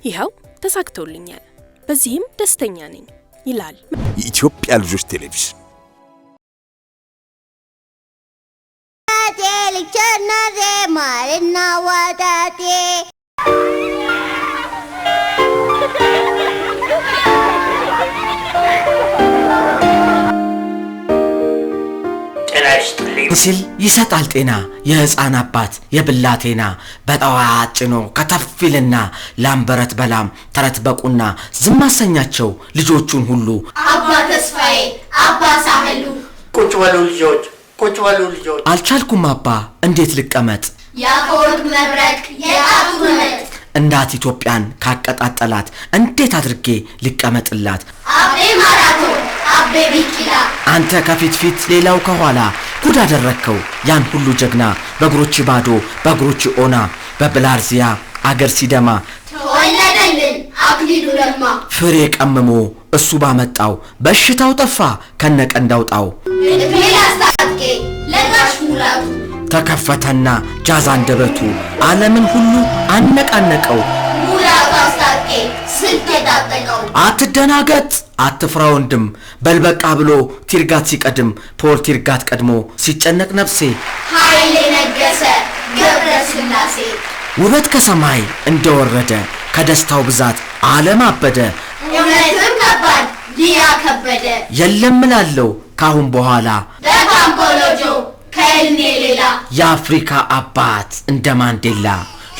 ይኸው ተሳክቶልኛል። በዚህም ደስተኛ ነኝ ይላል የኢትዮጵያ ልጆች ቴሌቪዥን። ሲል ይሰጣል ጤና የህፃን አባት የብላቴና በጠዋት ጭኖ ከተፊልና ላምበረት በላም ተረት በቁና ዝም አሰኛቸው ልጆቹን ሁሉ። አባ ተስፋዬ አባ ሳህሉ ቁጭ በሉ ልጆች ቁጭ በሉ ልጆች። አልቻልኩም አባ እንዴት ልቀመጥ? ያቆርግ መብረቅ የጣቱ መጥ እናት ኢትዮጵያን ካቀጣጠላት እንዴት አድርጌ ልቀመጥላት? አቤ ማራቶን አቤ ቢቂላ አንተ ከፊት ፊት ሌላው ከኋላ ጉድ አደረከው ያን ሁሉ ጀግና በእግሮች ባዶ በእግሮች ኦና በብላርዚያ አገር ሲደማ ተወለደልን አክሊሉ ለማ ፍሬ ቀምሞ እሱ ባመጣው በሽታው ጠፋ ከነቀንዳውጣው እድሜ ላስታጥቄ ለጋሽ ሙላቱ ተከፈተና ጃዛ አንደበቱ ዓለምን ሁሉ አነቃነቀው። ሙላቱ አስታጥቄ ስልክ የታጠቀው አትደናገጥ አትፍራ ወንድም በልበቃ ብሎ ቲርጋት ሲቀድም ፖል ቲርጋት ቀድሞ ሲጨነቅ ነፍሴ ኃይሌ ነገሰ ገብረ ስላሴ ውበት ከሰማይ እንደወረደ ከደስታው ብዛት ዓለም አበደ። እውነትም ከባድ ሊያ ከበደ የለም እላለሁ ካሁን በኋላ በካምቦሎጆ ከእኔ ሌላ የአፍሪካ አባት እንደ ማንዴላ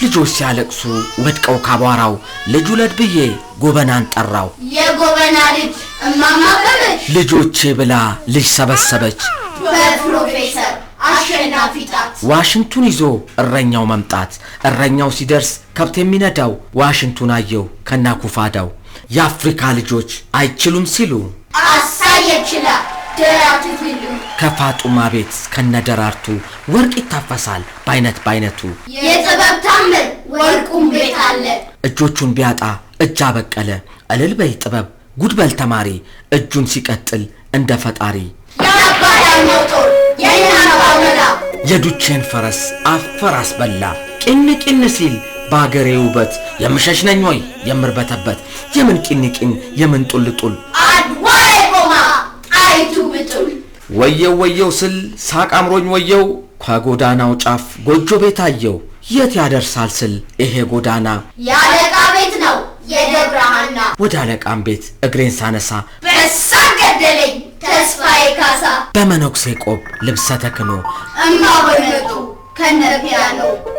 ልጆች ሲያለቅሱ ወድቀው ካቧራው ልጅ ውለድ ብዬ ጎበናን ጠራው። የጎበና ልጅ እማማ በበች ልጆቼ ብላ ልጅ ሰበሰበች በፕሮፌሰር አሸናፊ ጣት ዋሽንቱን ይዞ እረኛው መምጣት እረኛው ሲደርስ ከብት የሚነዳው ዋሽንቱን አየው ከናኩፋዳው የአፍሪካ ልጆች አይችሉም ሲሉ አሳየችላ ደራቱ ሁሉ ከፋጡማ ቤት ከነደራርቱ ወርቅ ይታፈሳል ባይነት ባይነቱ የጥበብ ታምር ወርቁም ቤት አለ። እጆቹን ቢያጣ እጅ አበቀለ እልል በይ ጥበብ ጉድበል ተማሪ እጁን ሲቀጥል እንደ ፈጣሪ ያባዳኛው ጦር የናባው መላ የዱቼን ፈረስ አፈር አስበላ ቂን ቂን ሲል ባገሬ ውበት የምሸሽ ነኝ ወይ የምርበተበት የምን ቂን ቂን የምን ጡልጡል አድዋይ ቆማ አይቱ ብጡል ወየው ወየው ስል ሳቅ አምሮኝ ወየው ከጎዳናው ጫፍ ጎጆ ቤት አየው የት ያደርሳል ስል ይሄ ጎዳና ያለቃ ቤት ነው የደብረሃና ወደ አለቃም ቤት እግሬን ሳነሳ በሳ ገደለኝ ተስፋዬ ካሳ በመነኩሴ ቆብ ልብሰ ተክኖ እማ በመጡ ከነ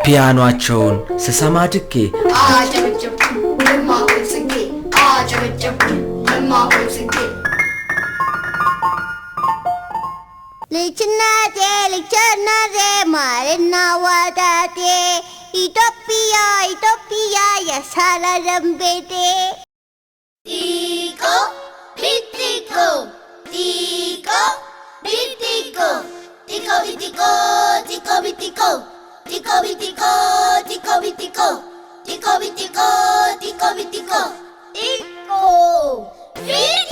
ፒያኖአቸውን ስሰማ ድጌ አጨበጨብኩ እማ ሆይ ጽጌ አጨበጨብኩ እማ ሆይ ጽጌ ልጅነቴ ልጅነቴ ማርና ወተቴ ኢትዮጵያ ኢትዮጵያ የሰላም ቤቴ ጢቆ ፒጢቆ ቢቲቆ ቲቆ ቢቲቆ ቲቆ ቢቲቆ ቲቆ ቢቲቆ ቲቆ ቢቲቆ ቲቆ ቢቲቆ ቲቆ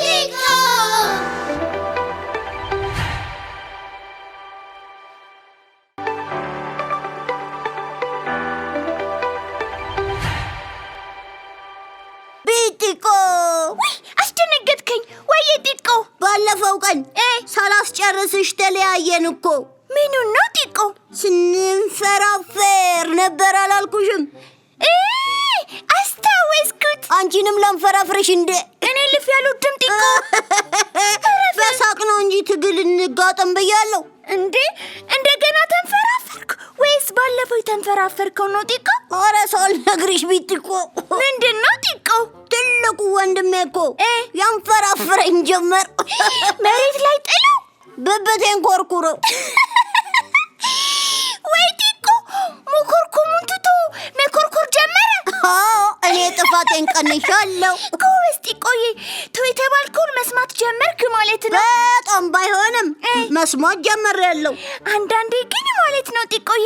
ቢቲቆ ቢቲቆ ወይ አስደነገጥከኝ። ወይ ጢቆ ባለፈው ቀን ሳላስጨርስሽ ተለያየን እኮ። ምኑን ነው ጢቆ? ስንፈራፈር ነበር አላልኩሽም? አስታወስኩት። አንቺንም ለንፈራፍረሽ እንደ እኔ ልፍ ያሉትም ጢቆ በሳቅ ነው እንጂ ትግል እንጋጠም ብያለሁ እንዴ። እንደገና ተንፈራፈርኩ ወይስ ባለፈው ተንፈራፈርከው ነው ጢቆ? ኧረ ሳልነግርሽ ቢቲቆ። ምንድን ነው ጢቆ? ትልቁ ወንድሜ እኮ ያንፈራፍረኝ ጀመር። መሬት ላይ ጥለው ብብቴን ኮርኩረው። ወይ ጢቆ መኮርኮሙን ትቶ መኮርኮር ጀመረ። እኔ ጥፋቴን ቀንሻለሁ። ጎበዝ ጢቆዬ። ተው የተባልከውን መስማት ጀመርክ ማለት ነው። በጣም ባይሆንም መስማት ጀመርያለሁ። አንዳንዴ ግን ማለት ነው ጢቆዬ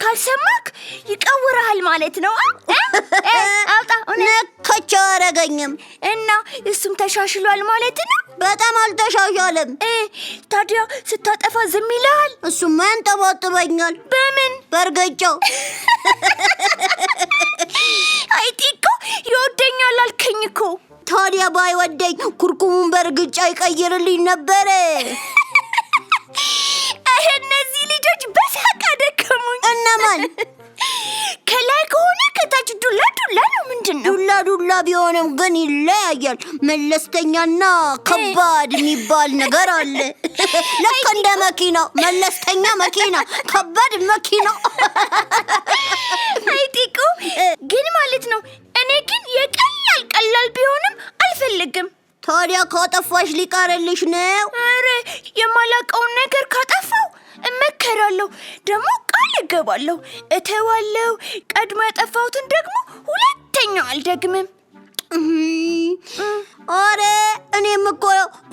ካልሰማክ ይቀውርሃል ማለት ነው። አውጣ ነከቸው አረገኝም እና እሱም ተሻሽሏል ማለት ነው። በጣም አልተሻሻለም። ታዲያ ስታጠፋ ዝም ይልሃል? እሱማ ያንጠባጥበኛል። በምን? በርገጫው። አይ ጢቆ ይወደኛል አልከኝ እኮ። ታዲያ ባይወደኝ ኩርኩሙን በርግጫ ይቀይርልኝ ነበረ። እነዚህ ልጆች በሳቅ አደከሙኝ። እነማን? ከላይ ከሆነ ከታች ዱላ ዱላ ነው። ምንድን ነው? ዱላ ዱላ ቢሆንም ግን ይለያያል። መለስተኛና ከባድ የሚባል ነገር አለ። ልክ እንደ መኪና፣ መለስተኛ መኪና፣ ከባድ መኪና። አይ ጢቆ ግን ማለት ነው እኔ ግን ቀላል ቢሆንም አልፈልግም። ታዲያ ካጠፋሽ ሊቀርልሽ ነው? አረ የማላውቀውን ነገር ካጠፋው እመከራለሁ፣ ደግሞ ቃል እገባለሁ፣ እተዋለሁ። ቀድሞ ያጠፋሁትን ደግሞ ሁለተኛ አልደግምም። አረ እኔም እኮ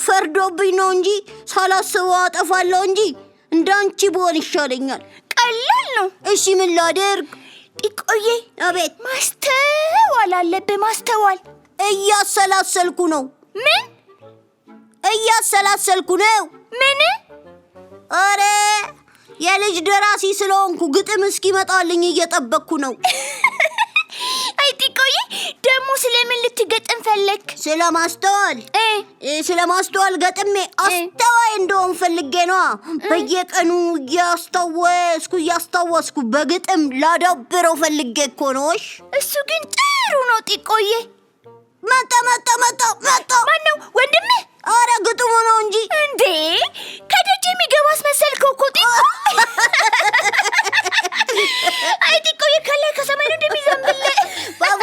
ፈርዶብኝ ነው እንጂ ሳላስበው አጠፋለሁ እንጂ እንዳንቺ ብሆን ይሻለኛል። ቀላል ነው። እሺ ምን ላድርግ? ጢቆዬ። አቤት። ማስተዋል አለብህ፣ ማስተዋል። እያሰላሰልኩ ነው። ምን? እያሰላሰልኩ ነው። ምን? አረ የልጅ ደራሲ ስለሆንኩ ግጥም እስኪመጣልኝ እየጠበቅኩ ነው። አይ ጢቆዬ ደግሞ ስለምን ልትገጥም ፈለክ? ስለማስተዋል። ስለማስተዋል ገጥሜ አስተዋይ እንደሆን ፈልጌ ነዋ። በየቀኑ እያስታወስኩ በግጥም ላዳብረው ፈልጌ እኮ ነውሽ። እሱ ግን ጥሩ ነው ጢቆዬ። መጣ። ማነው? ወንድምህ? አረ ግጥሙ ነው እንጂ። እንዴ ከደጅ የሚገባ አስመሰልከው እኮ ጢቆ። አይ ጢቆዬ ከላይ ከሰማይ ነው እንደሚዘንብልህ። ባፌ።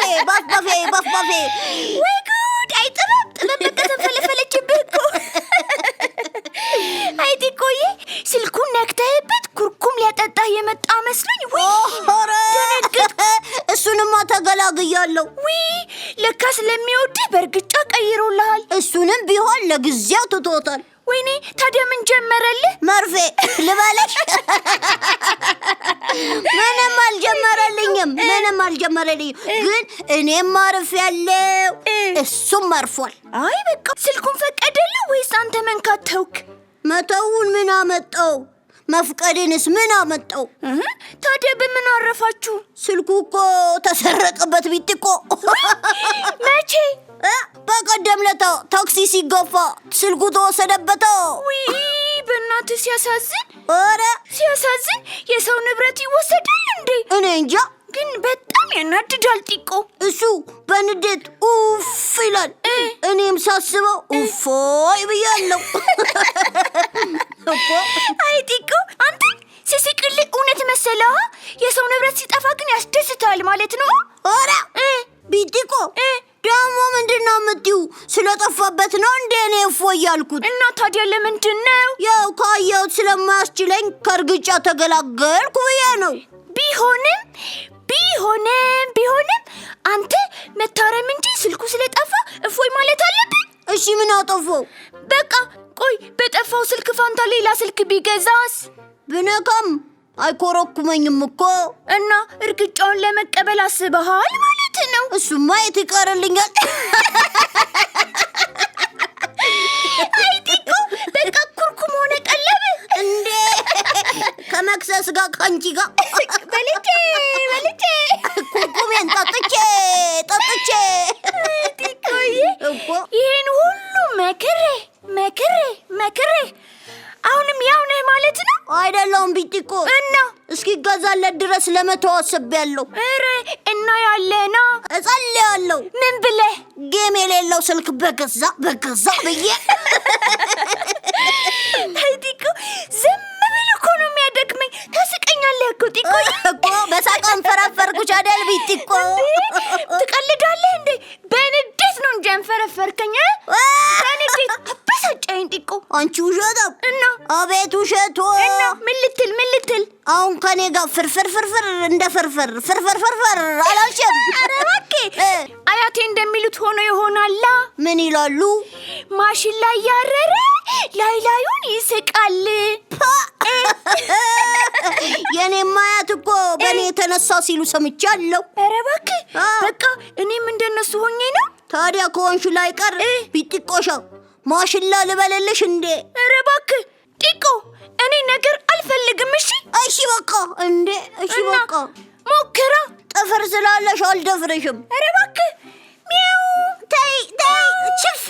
ወይ ጉድ! አይ ጥበብ በቃ ተንፈለፈለችብህ እኮ። አይ ጢቆዬ ስልኩን ነክተህበት ኩርኩም ሊያጠጣህ የመጣ መስሎኝ። ወይ ደነገጥኩ። እሱንማ ተገላግያለሁ። ውይ ለካ ስለሚወድህ በእርግጫ ቀይሮልሃል። እሱንም ቢሆን ለጊዜው ትቶታል። ወይኔ ታዲያ ምን ጀመረልህ? መርፌ ልበለሽ? ምንም አልጀመረልኝም። ግን እኔም አርፌያለሁ፣ እሱም አርፏል። አይ በቃ ስልኩን ፈቀደልህ ወይስ አንተ መንካት ተውክ? መተውን ምን አመጣው? መፍቀድንስ ምን አመጣው? ታዲያ በምን አረፋችሁ? ስልኩ እኮ ተሰረቀበት ቢቲቆ። መቼ? በቀደም ለታ ታክሲ ሲገፋ ስልኩ ተወሰደበት። ውይ በእናትህ ሲያሳዝን። ኧረ ሲያሳዝን። የሰው ንብረት ይወሰዳል እንዴ? እኔ እንጃ፣ ግን በጣም ያናድዳል ጢቆ። እሱ በንዴት ኡፍ ይላል። እኔም ሳስበው ኡፎይ ብያለሁ። አይ ጢቆ አንተ ሲስቅልህ እውነት መሰለህ? የሰው ንብረት ሲጠፋ ግን ያስደስታል ማለት ነው? ኧረ ቢቲቆ ደግሞ ምንድን ነው የምትይው? ስለጠፋበት ነው እንዴ እኔ እፎይ ያልኩት? እና ታዲያ ለምንድን ነው? ያው ካየሁት ስለማያስችለኝ ከእርግጫ ተገላገልኩ ብዬ ነው። ቢሆንም አንተ መታረም እንጂ ስልኩ ስለጠፋ እፎይ ማለት አለብን። እሺ ምን አጠፋው? በቃ ቆይ በጠፋው ስልክ ፋንታ ሌላ ስልክ ቢገዛስ? ብነካም አይኮረኩመኝም እኮ። እና እርግጫውን ለመቀበል አስበሃል ማለት ነው? እሱማ የት ይቀርልኛል? አይቲኮ በቃ ኩርኩም ሆነ ቀለብ እንዴ! ከመክሰስ ጋር ካንቺ ጋር በልቼ ኩርኩሜን ጠጥቼ አይቲኮዬ ይሄን ሁሉ መክሬ አሁንም ያው ነህ ማለት ነው? አይደለሁም ቢቲኮ። እና እስኪገዛለት ድረስ ለመተው አስቤያለሁ። ኧረ እና ያለና እጸልያለሁ። ምን ብለህ? ጌም የሌለው ስልክ በገዛ ብዬ። አይቲኮ ዝም ብለህ እኮ ነው የሚያደክመኝ። ታስቀኛለህ እኮ ጢቆ እኮ በሳቃም ፈረፈርኩሽ አይደል ቢቲኮ? ትቀልዳለህ እንዴ? በንዴት ነው እንጂ አንፈረፈርከኝ። በንዴት አበሳጨኝ ጢቆ። አንቺ ውሸታም! እና አቤት ውሸቶ! እና ምን ልትል? አሁን ከኔ ጋር ፍርፍር እንደ ፍርፍር አላልሽም? ኧረ እባክህ አያቴ እንደሚሉት ሆኖ ይሆናላ። ምን ይላሉ? ማሽን ላይ ያረረ ላዩን ይስቃል። የኔም አያት እኮ በእኔ የተነሳ ሲሉ ሰምቻለሁ። ኧረ እባክህ በቃ እኔም እንደነሱ ሆኜ ነው። ታዲያ ከሆንሽ ላይ ቀር ቢጢቆሻ ማሽላ ልበልልሽ እንዴ? ኧረ እባክህ ጢቆ እኔ ነገር አልፈልግም። እሺ በቃ እንዴ፣ እሺ በቃ ሞክራ። ጥፍር ስላለሽ አልደፍርሽም። ኧረ እባክህ ሚያው ተይ ችፍ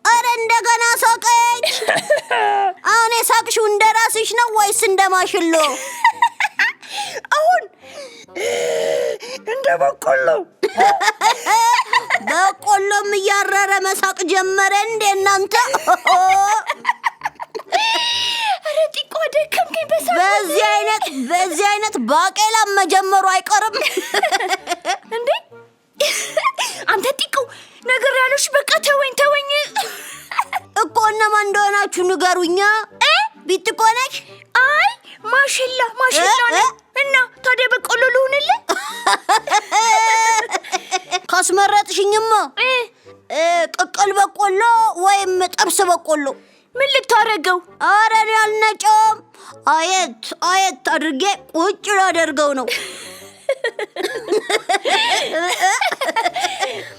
ኧረ እንደገና ሳቀች። አሁን የሳቅሽው እንደ ራስሽ ነው ወይስ እንደ ማሽሎ? አሁን እንደ በቆሎም እያረረ መሳቅ ጀመረ እንዴ እናንተ? ኧረ ጢቆ ደከምከኝ በሳቅ። በዚህ አይነት ባቄላም መጀመሩ አይቀርም እንዴ? አንተ ጢቆ ነገር ያሉሽ በቃ ተወኝ እኮ። እነማን እንደሆናችሁ ንገሩኛ። ቢጥቆ ነሽ? አይ ማሽላ ነው። እና ታዲያ በቆሎ ልሁንልህ? ካስመረጥሽኝማ ቅቅል በቆሎ ወይም ጥብስ በቆሎ። ምን ልታረገው? ኧረ እኔ አልነጨውም። አየት አድርጌ ቁጭ ላደርገው ነው።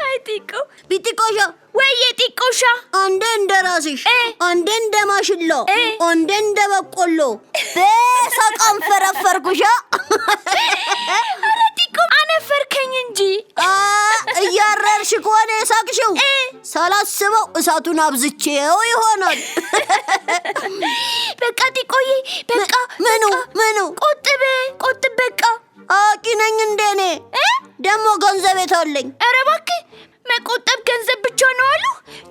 አይ ጢቆ ቢጢቆሻ ወይዬ ጢቆሻ፣ አንዴ እንደ ራስሽ፣ አንዴ እንደ ማሽሎ፣ አንዴ እንደ በቆሎ በሳቃም ፈረፈርኩሻ። ኧረ ጢቆ አነፈርከኝ እንጂ። እያረርሽ ከሆነ የሳቅሽው ሳላስበው እሳቱን አብዝቼው ይሆናል። በቃ ጢቆዬ በቃ። ምኑ? ቆጥብ በቃ። አዋቂ ነኝ እንደኔ ደግሞ ገንዘብ የታለኝ? ኧረ እባክህ መቆጠብ ገንዘብ ብቻ ነው አሉ።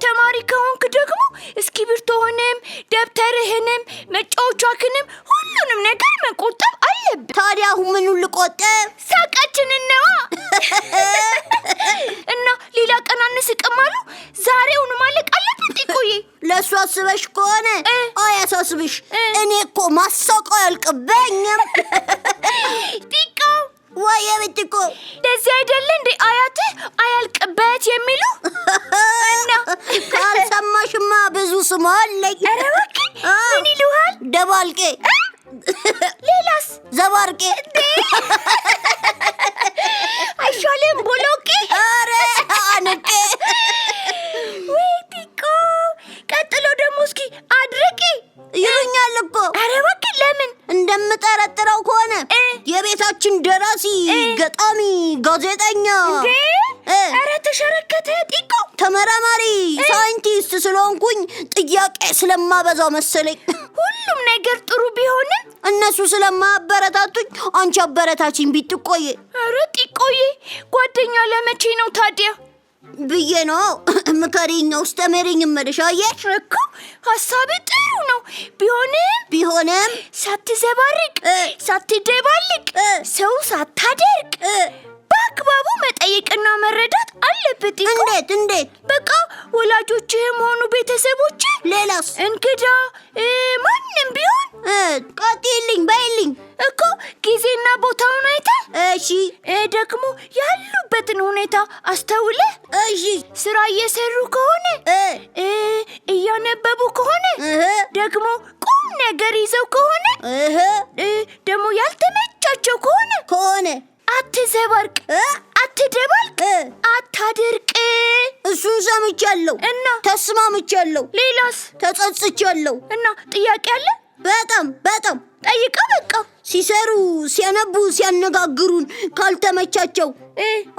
ተማሪ ከሆንክ ደግሞ እስክሪብቶህንም ደብተርህንም መጫወቻህንም ሁሉንም ነገር መቆጠብ አለብህ። ታዲያ አሁን ምኑን ልቆጠብ? ሳቃችንን ነዋ። እና ሌላ ቀን አንስቅም አሉ። ዛሬውኑ ማለቅ አለብን ጢቆዬ። ለእሱ አስበሽ ከሆነ አያሳስብሽ። እኔ እኮ ማሳቆ አያልቅበኝም። ጢቆ ወየ ቢጢቆ፣ ለዚህ አይደለ እንዴ አያትህ አያልቅበት የሚሉ? እና ካልሰማሽማ ብዙ ስም አለኝ። ኧረ እባክህ ምን ይሉሃል? ደባልቄ። ሌላስ? ዘባርቄ። አይሻልም ቦሎቄ? ኧረ አንቄ። ወይ ጢቆ። ቀጥሎ ደግሞ እስኪ አድርቄ ይሉኛል እኮ። ኧረ እባክህ ለምን? እንደምጠረጥረው ከሆነ የቤታችን ደራሲ፣ ገጣሚ፣ ጋዜጠኛ። ኧረ ተሸረከተ ጢቆ። ተመራማሪ ሳይንቲስት ስለሆንኩኝ ጥያቄ ስለማበዛው መሰለኝ። ሁሉም ነገር ጥሩ ቢሆንም እነሱ ስለማበረታቱኝ አንቺ አበረታችኝ ቢጥቆዬ። ኧረ ጢቆዬ ጓደኛ ለመቼ ነው ታዲያ ብዬ ነው ምከሪኝ ውስጥ ተመሪኝ መደሻየሽ እኮ። ሀሳብ ጥሩ ነው። ቢሆንም ሳትዘባርቅ ሳትደባልቅ ሰው ሳታደርቅ በአግባቡ መጠየቅና መረዳት አለበት። እንዴት? በቃ ወላጆችህም ሆኑ ቤተሰቦችህ ሌላስ? እንግዳ ማንም ቢሆን ቀጥይልኝ በይልኝ እኮ ጊዜና ቦታውን አይተህ፣ እሺ ደግሞ ያሉበትን ሁኔታ አስተውለህ፣ እሺ ስራ እየሰሩ ከሆነ እያነበቡ ከሆነ ደግሞ ቁም ነገር ይዘው ከሆነ ደግሞ ያልተመቻቸው ከሆነ አትዘባርቅ፣ አትደባልቅ፣ አታድርቅ። እሱን ሰምቻለሁ እና ተስማምቻለሁ። ሌላስ? ተጸጽቻለሁ። እና ጥያቄ አለ? በጣም ጠይቃ። በቃ ሲሰሩ ሲያነቡ ሲያነጋግሩን ካልተመቻቸው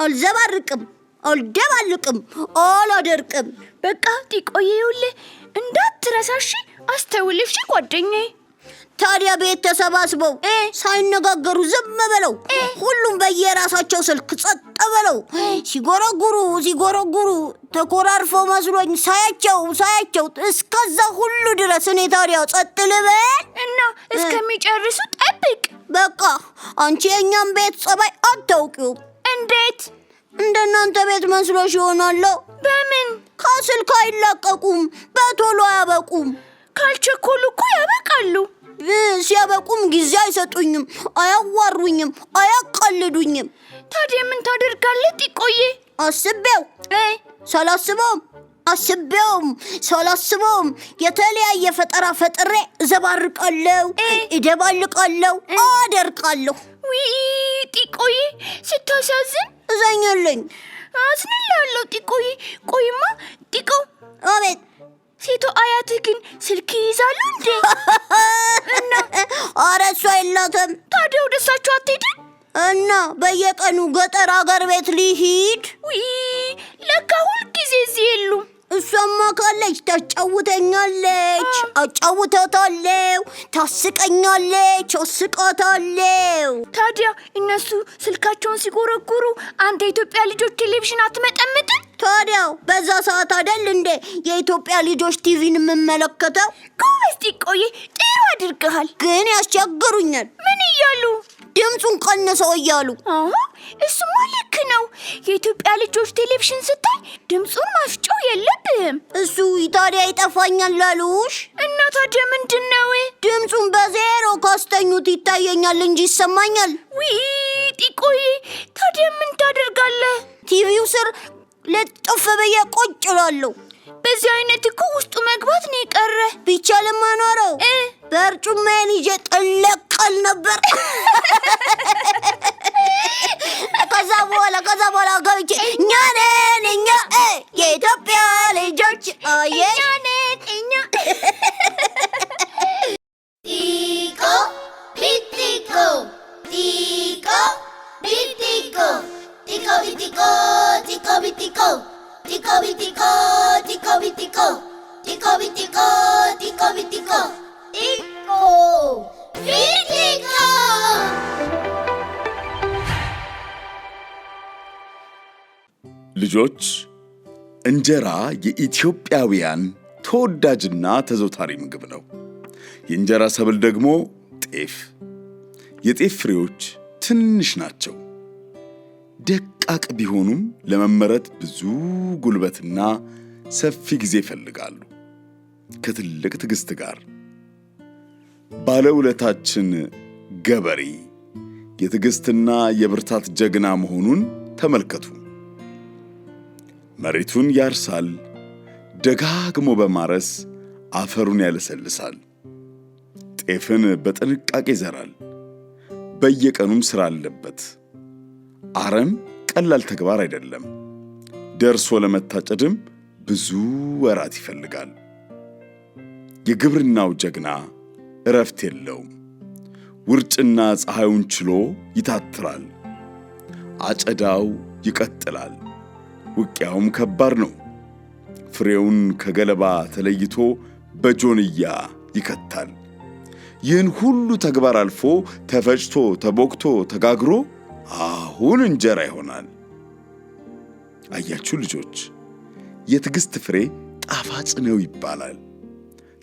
አልዘባርቅም፣ አልደባልቅም፣ አላደርቅም። በቃ ጢቆዬ ይኸውልህ እንዳትረሳሽ አስተውልሽ ጓደኛዬ። ታዲያ ቤት ተሰባስበው ሳይነጋገሩ ዝም ብለው ሁሉም በየራሳቸው ስልክ ጸጥ ብለው ሲጎረጉሩ ተኮራርፈው መስሎኝ ሳያቸው እስከዛ ሁሉ ድረስ እኔ ታዲያ ጸጥ ልበል እና እስከሚጨርሱ ጠብቅ። በቃ አንቺ የኛም ቤት ጸባይ አታውቂውም። እንዴት? እንደናንተ ቤት መስሎሽ ይሆናለሁ። በምን? ከስልክ አይላቀቁም፣ በቶሎ አያበቁም። ካልቸኮሉ እኮ ያበቃሉ። ሲያበቁም ጊዜ አይሰጡኝም፣ አያዋሩኝም፣ አያቀልዱኝም። ታዲያ ምን ታደርጋለህ ጢቆዬ? ሳላስበውም የተለያየ ፈጠራ ፈጥሬ እዘባርቃለሁ፣ እደባልቃለሁ፣ አደርቃለሁ። ጢቆዬ ስታሳዝን። እዘኛለኝ። አዝንላለሁ ጢቆዬ። ቆይማ ጢቆ። አቤት። ሴቶ አያትህ ግን ስልክ ይይዛሉ እንዴ? እና ኧረ እሷ የላትም። ታዲያ ወደ እሳቸው አትሄድም? እና በየቀኑ ገጠር አገር ቤት ሊሂድ? ለካ ሁልጊዜ እዚህ የሉም። እሷማ ካለች ታጫውተኛለች፣ አጫውታታለሁ፣ ታስቀኛለች፣ አስቃታለሁ። ታዲያ እነሱ ስልካቸውን ሲጎረጉሩ አንተ የኢትዮጵያ ልጆች ቴሌቪዥን አትመጠምጥም? ታዲያ በዛ ሰዓት አይደል እንዴ የኢትዮጵያ ልጆች ቲቪን የምመለከተው? ጎበዝ ጢቆዬ፣ ጥሩ አድርገሃል። ግን ያስቸግሩኛል። ምን እያሉ? ድምፁን ቀንሰው እያሉ። እሱማ ልክ ነው። የኢትዮጵያ ልጆች ቴሌቪዥን ስታይ ድምፁን ማስጮህ የለብህም። እሱ ታዲያ ይጠፋኛል አሉሽ? እና ታዲያ ምንድን ነው? ድምፁን በዜሮ ካስተኙት ይታየኛል እንጂ ይሰማኛል። ጢቆዬ፣ ታዲያ ምን ታደርጋለህ? ቲቪው ስር ልጥፍ ብዬ ቁጭ እላለሁ። በዚህ አይነት እኮ ውስጡ መግባት ነው የቀረ። ቢቻልማ ኖረው በርጩሜን ይዤ ጥለቀል ነበር። ከዛ በኋላ ገብቼ እኛ የኢትዮጵያ ልጆች እኛ ጢቆ ቢጢቆ ጢቆ ቢጢቆ ጢቆ ቢጢቆ ጢቆ ቢጢቆ ጢቆ ቢጢቆ ጢቆ ቢጢቆ ጢቆ ቢጢቆ ጢቆ ቢጢቆ ጢቆ ቢጢቆ። ልጆች፣ እንጀራ የኢትዮጵያውያን ተወዳጅና ተዘውታሪ ምግብ ነው። የእንጀራ ሰብል ደግሞ ጤፍ። የጤፍ ፍሬዎች ትንሽ ናቸው። ደቃቅ ቢሆኑም ለመመረት ብዙ ጉልበትና ሰፊ ጊዜ ይፈልጋሉ። ከትልቅ ትዕግስት ጋር ባለውለታችን ገበሬ የትዕግስትና የብርታት ጀግና መሆኑን ተመልከቱ። መሬቱን ያርሳል፣ ደጋግሞ በማረስ አፈሩን ያለሰልሳል። ጤፍን በጥንቃቄ ይዘራል፣ በየቀኑም ሥራ አለበት። አረም ቀላል ተግባር አይደለም። ደርሶ ለመታጨድም ብዙ ወራት ይፈልጋል። የግብርናው ጀግና እረፍት የለውም። ውርጭና ፀሐዩን ችሎ ይታትራል። አጨዳው ይቀጥላል። ውቂያውም ከባድ ነው። ፍሬውን ከገለባ ተለይቶ በጆንያ ይከታል። ይህን ሁሉ ተግባር አልፎ ተፈጭቶ ተቦክቶ ተጋግሮ አሁን እንጀራ ይሆናል። አያችሁ ልጆች፣ የትዕግስት ፍሬ ጣፋጭ ነው ይባላል።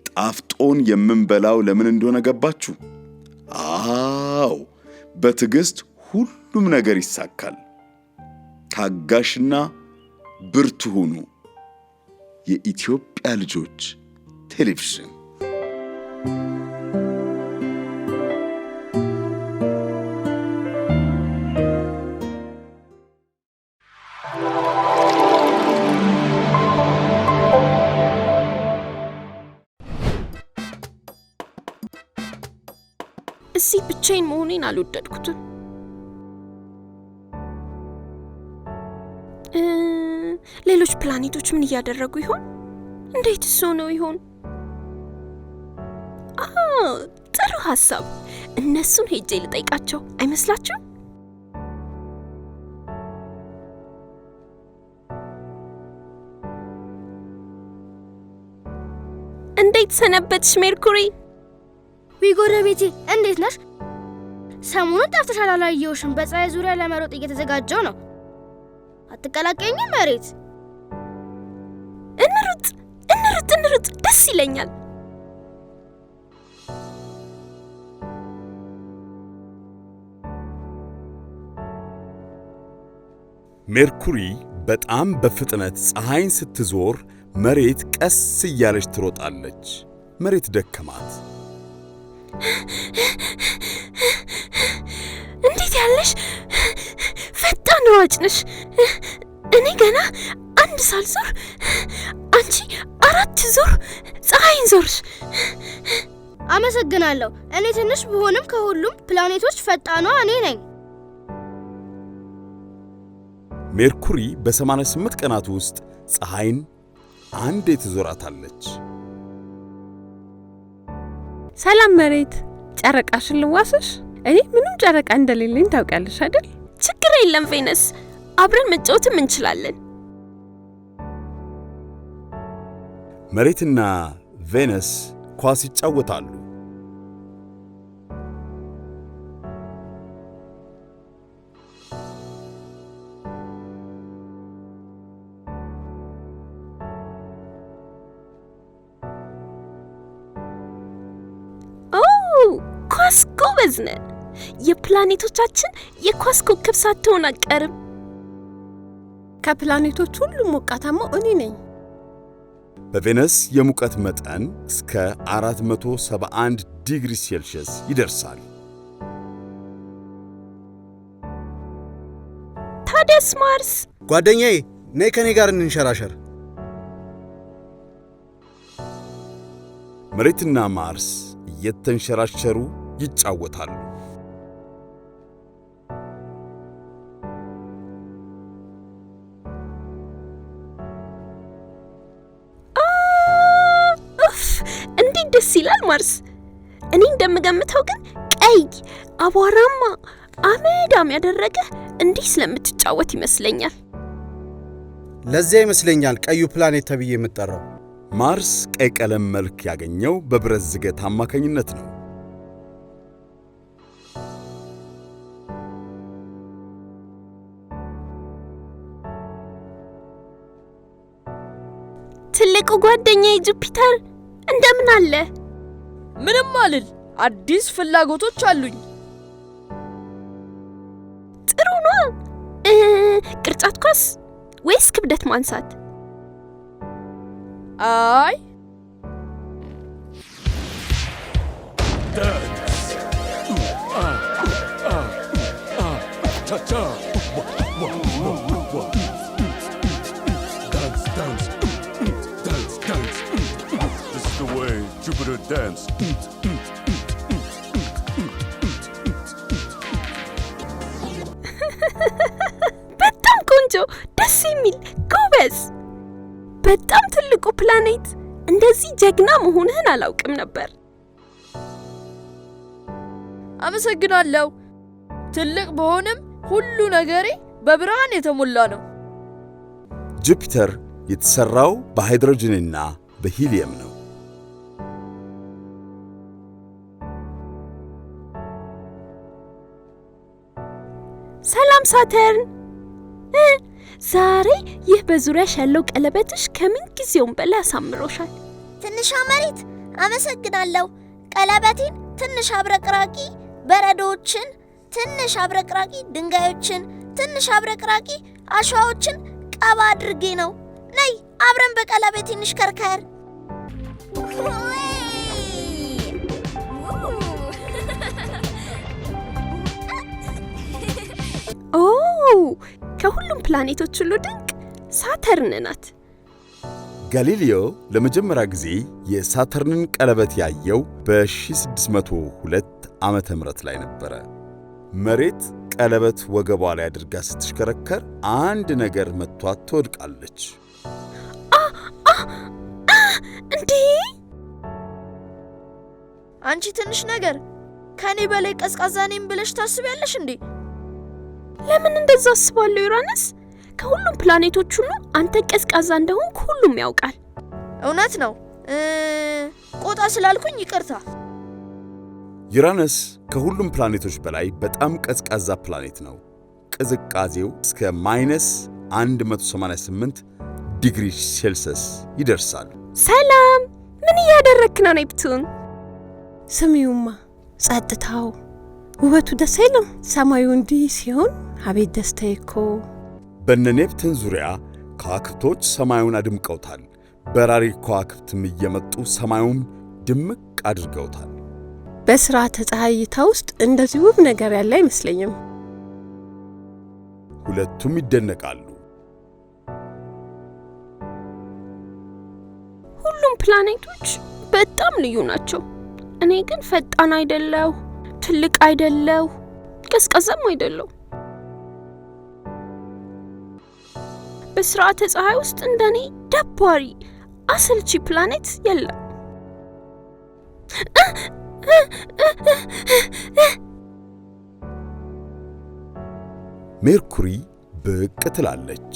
ጣፍጦን የምንበላው ለምን እንደሆነ ገባችሁ? አዎ፣ በትዕግስት ሁሉም ነገር ይሳካል። ታጋሽና ብርቱ ሁኑ። የኢትዮጵያ ልጆች ቴሌቪዥን። እዚህ ብቻዬን መሆኔን አልወደድኩትም። ሌሎች ፕላኔቶች ምን እያደረጉ ይሆን? እንዴት ነው ይሆን? ጥሩ ሐሳብ። እነሱን ሄጄ ልጠይቃቸው አይመስላችሁም? እንዴት ሰነበትሽ ሜርኩሪ? ጎረቤቴ እንዴት ነሽ? ሰሞኑን ጠፍተሻል፣ አላየሁሽም። በፀሐይ ዙሪያ ለመሮጥ እየተዘጋጀው ነው። አትቀላቀኝም? መሬት እንሩጥ፣ ደስ ይለኛል። ሜርኩሪ በጣም በፍጥነት ፀሐይን ስትዞር መሬት ቀስ እያለች ትሮጣለች። መሬት ደከማት። እንዴት ያለሽ ፈጣን ሯጭ ነሽ! እኔ ገና አንድ ሳልዞር አንቺ 4 ዙር ፀሐይን ዞርሽ። አመሰግናለሁ። እኔ ትንሽ ብሆንም ከሁሉም ፕላኔቶች ፈጣኗ እኔ ነኝ። ሜርኩሪ በ88 ቀናት ውስጥ ፀሐይን አንዴ ትዞራታለች። ሰላም መሬት፣ ጨረቃሽን ልዋስሽ? እኔ ምንም ጨረቃ እንደሌለኝ ታውቂያለሽ አይደል? ችግር የለም ቬነስ፣ አብረን መጫወትም እንችላለን። መሬትና ቬነስ ኳስ ይጫወታሉ። ኳስ ጎበዝ ነህ። የፕላኔቶቻችን የኳስ ኮከብ ሳትሆን አትቀርም። ከፕላኔቶች ሁሉ ሞቃታማው እኔ ነኝ። በቬነስ የሙቀት መጠን እስከ 471 ዲግሪ ሴልሺየስ ይደርሳል። ታዲያስ ማርስ? ጓደኛዬ ነይ ከኔ ጋር እንንሸራሸር። መሬትና ማርስ እየተንሸራሸሩ ይጫወታሉ። እንዴት ደስ ይላል ማርስ! እኔ እንደምገምተው ግን ቀይ አቧራማ አመዳም ያደረገ እንዲህ ስለምትጫወት ይመስለኛል። ለዚያ ይመስለኛል ቀዩ ፕላኔት ተብዬ የምጠራው። ማርስ ቀይ ቀለም መልክ ያገኘው በብረት ዝገት አማካኝነት ነው። ትልቁ ጓደኛዬ ጁፒተር እንደምን አለ? ምንም አልል፣ አዲስ ፍላጎቶች አሉኝ። ጥሩ ነው። ቅርጫት ኳስ ወይስ ክብደት ማንሳት? አይ Jupiter dance. በጣም ቆንጆ፣ ደስ የሚል ጎበዝ። በጣም ትልቁ ፕላኔት እንደዚህ ጀግና መሆንህን አላውቅም ነበር። አመሰግናለሁ። ትልቅ በሆነም ሁሉ ነገሬ በብርሃን የተሞላ ነው። ጁፒተር የተሰራው በሃይድሮጅንና በሂሊየም ነው። ሰላም ሳተርን። ዛሬ ይህ በዙሪያሽ ያለው ቀለበትሽ ከምን ጊዜውም በላይ አሳምሮሻል። ትንሿ መሬት አመሰግናለሁ። ቀለበቴን ትንሽ አብረቅራቂ በረዶችን፣ ትንሽ አብረቅራቂ ድንጋዮችን፣ ትንሽ አብረቅራቂ አሸዋዎችን ቀባ አድርጌ ነው። ነይ አብረን በቀለበቴ እንሽከርከር። ኦ ከሁሉም ፕላኔቶች ሁሉ ድንቅ ሳተርን ናት። ጋሊሊዮ ለመጀመሪያ ጊዜ የሳተርንን ቀለበት ያየው በ1602 ዓመተ ምህረት ላይ ነበረ። መሬት ቀለበት ወገቧ ላይ አድርጋ ስትሽከረከር አንድ ነገር መቷት ትወድቃለች። እንዴ! አንቺ ትንሽ ነገር ከኔ በላይ ቀዝቃዛ ነኝ ብለሽ ታስቢያለሽ እንዴ? ለምን እንደዛ አስባለሁ ዩራነስ? ከሁሉም ፕላኔቶች ሁሉ አንተ ቀዝቃዛ እንደሆንክ ሁሉም ያውቃል። እውነት ነው። ቆጣ ስላልኩኝ ይቅርታ። ዩራነስ ከሁሉም ፕላኔቶች በላይ በጣም ቀዝቃዛ ፕላኔት ነው። ቅዝቃዜው እስከ -188 ዲግሪ ሴልሲየስ ይደርሳል። ሰላም፣ ምን እያደረክ ነው ኔፕቱን? ስሚውማ፣ ጸጥታው፣ ውበቱ ደስ አይልም? ሰማዩ እንዲህ ሲሆን አቤት ደስታዬ እኮ። በነ ኔፕቱን ዙሪያ ከዋክብቶች ሰማዩን አድምቀውታል። በራሪ ከዋክብትም እየመጡ ሰማዩን ድምቅ አድርገውታል። በስርዓተ ፀሐይ እይታ ውስጥ እንደዚህ ውብ ነገር ያለ አይመስለኝም። ሁለቱም ይደነቃሉ። ሁሉም ፕላኔቶች በጣም ልዩ ናቸው። እኔ ግን ፈጣን አይደለሁ፣ ትልቅ አይደለሁ፣ ቀዝቃዛም አይደለሁ። በስርዓተ ፀሐይ ውስጥ እንደኔ ደባሪ አሰልቺ ፕላኔት የለም። ሜርኩሪ ብቅ ትላለች።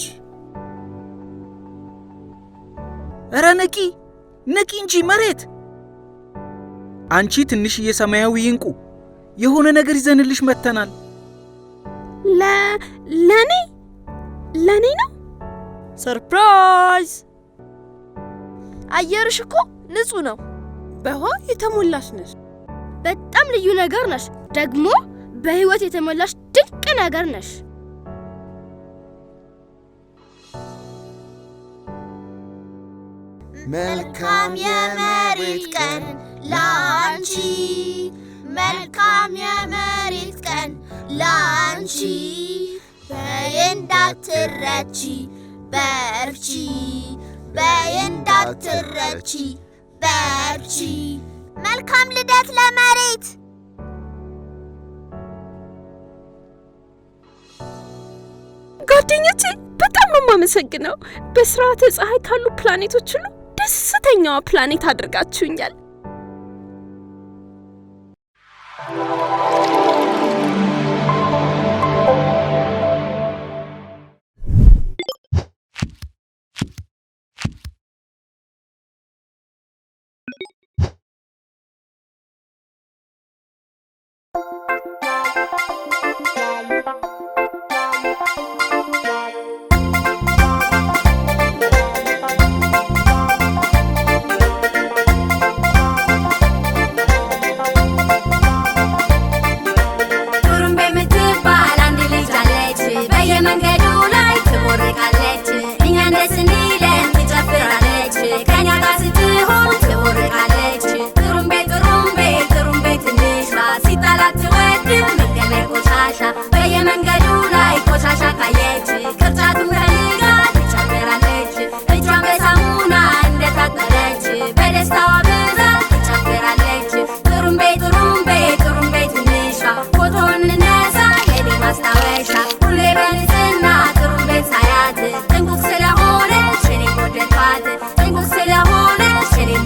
እረ ንቂ እንጂ መሬት! አንቺ ትንሽዬ ሰማያዊ እንቁ፣ የሆነ ነገር ይዘንልሽ መተናል። ለኔ ነው? ሰርፕራይዝ! አየርሽ እኮ ንጹህ ነው። በውሃ የተሞላሽ ነሽ። በጣም ልዩ ነገር ነሽ። ደግሞ በህይወት የተሞላሽ ድንቅ ነገር ነሽ። መልካም የመሬት ቀን ላንቺ፣ መልካም የመሬት ቀን ላንቺ። በይ እንዳትረቺ በርቺ፣ በይ እንዳትረቺ በርቺ። መልካም ልደት ለመሬት። ጓደኞቼ በጣም ነው የማመሰግነው። በስርዓተ ፀሐይ ካሉ ፕላኔቶች ሁሉ ደስተኛዋ ፕላኔት አድርጋችሁኛል።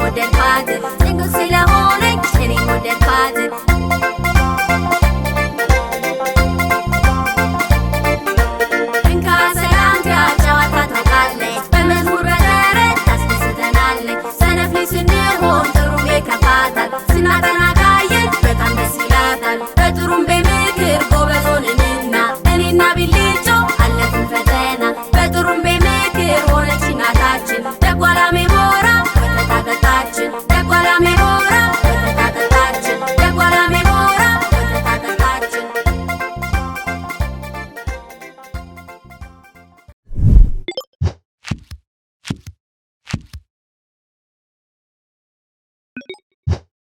Modern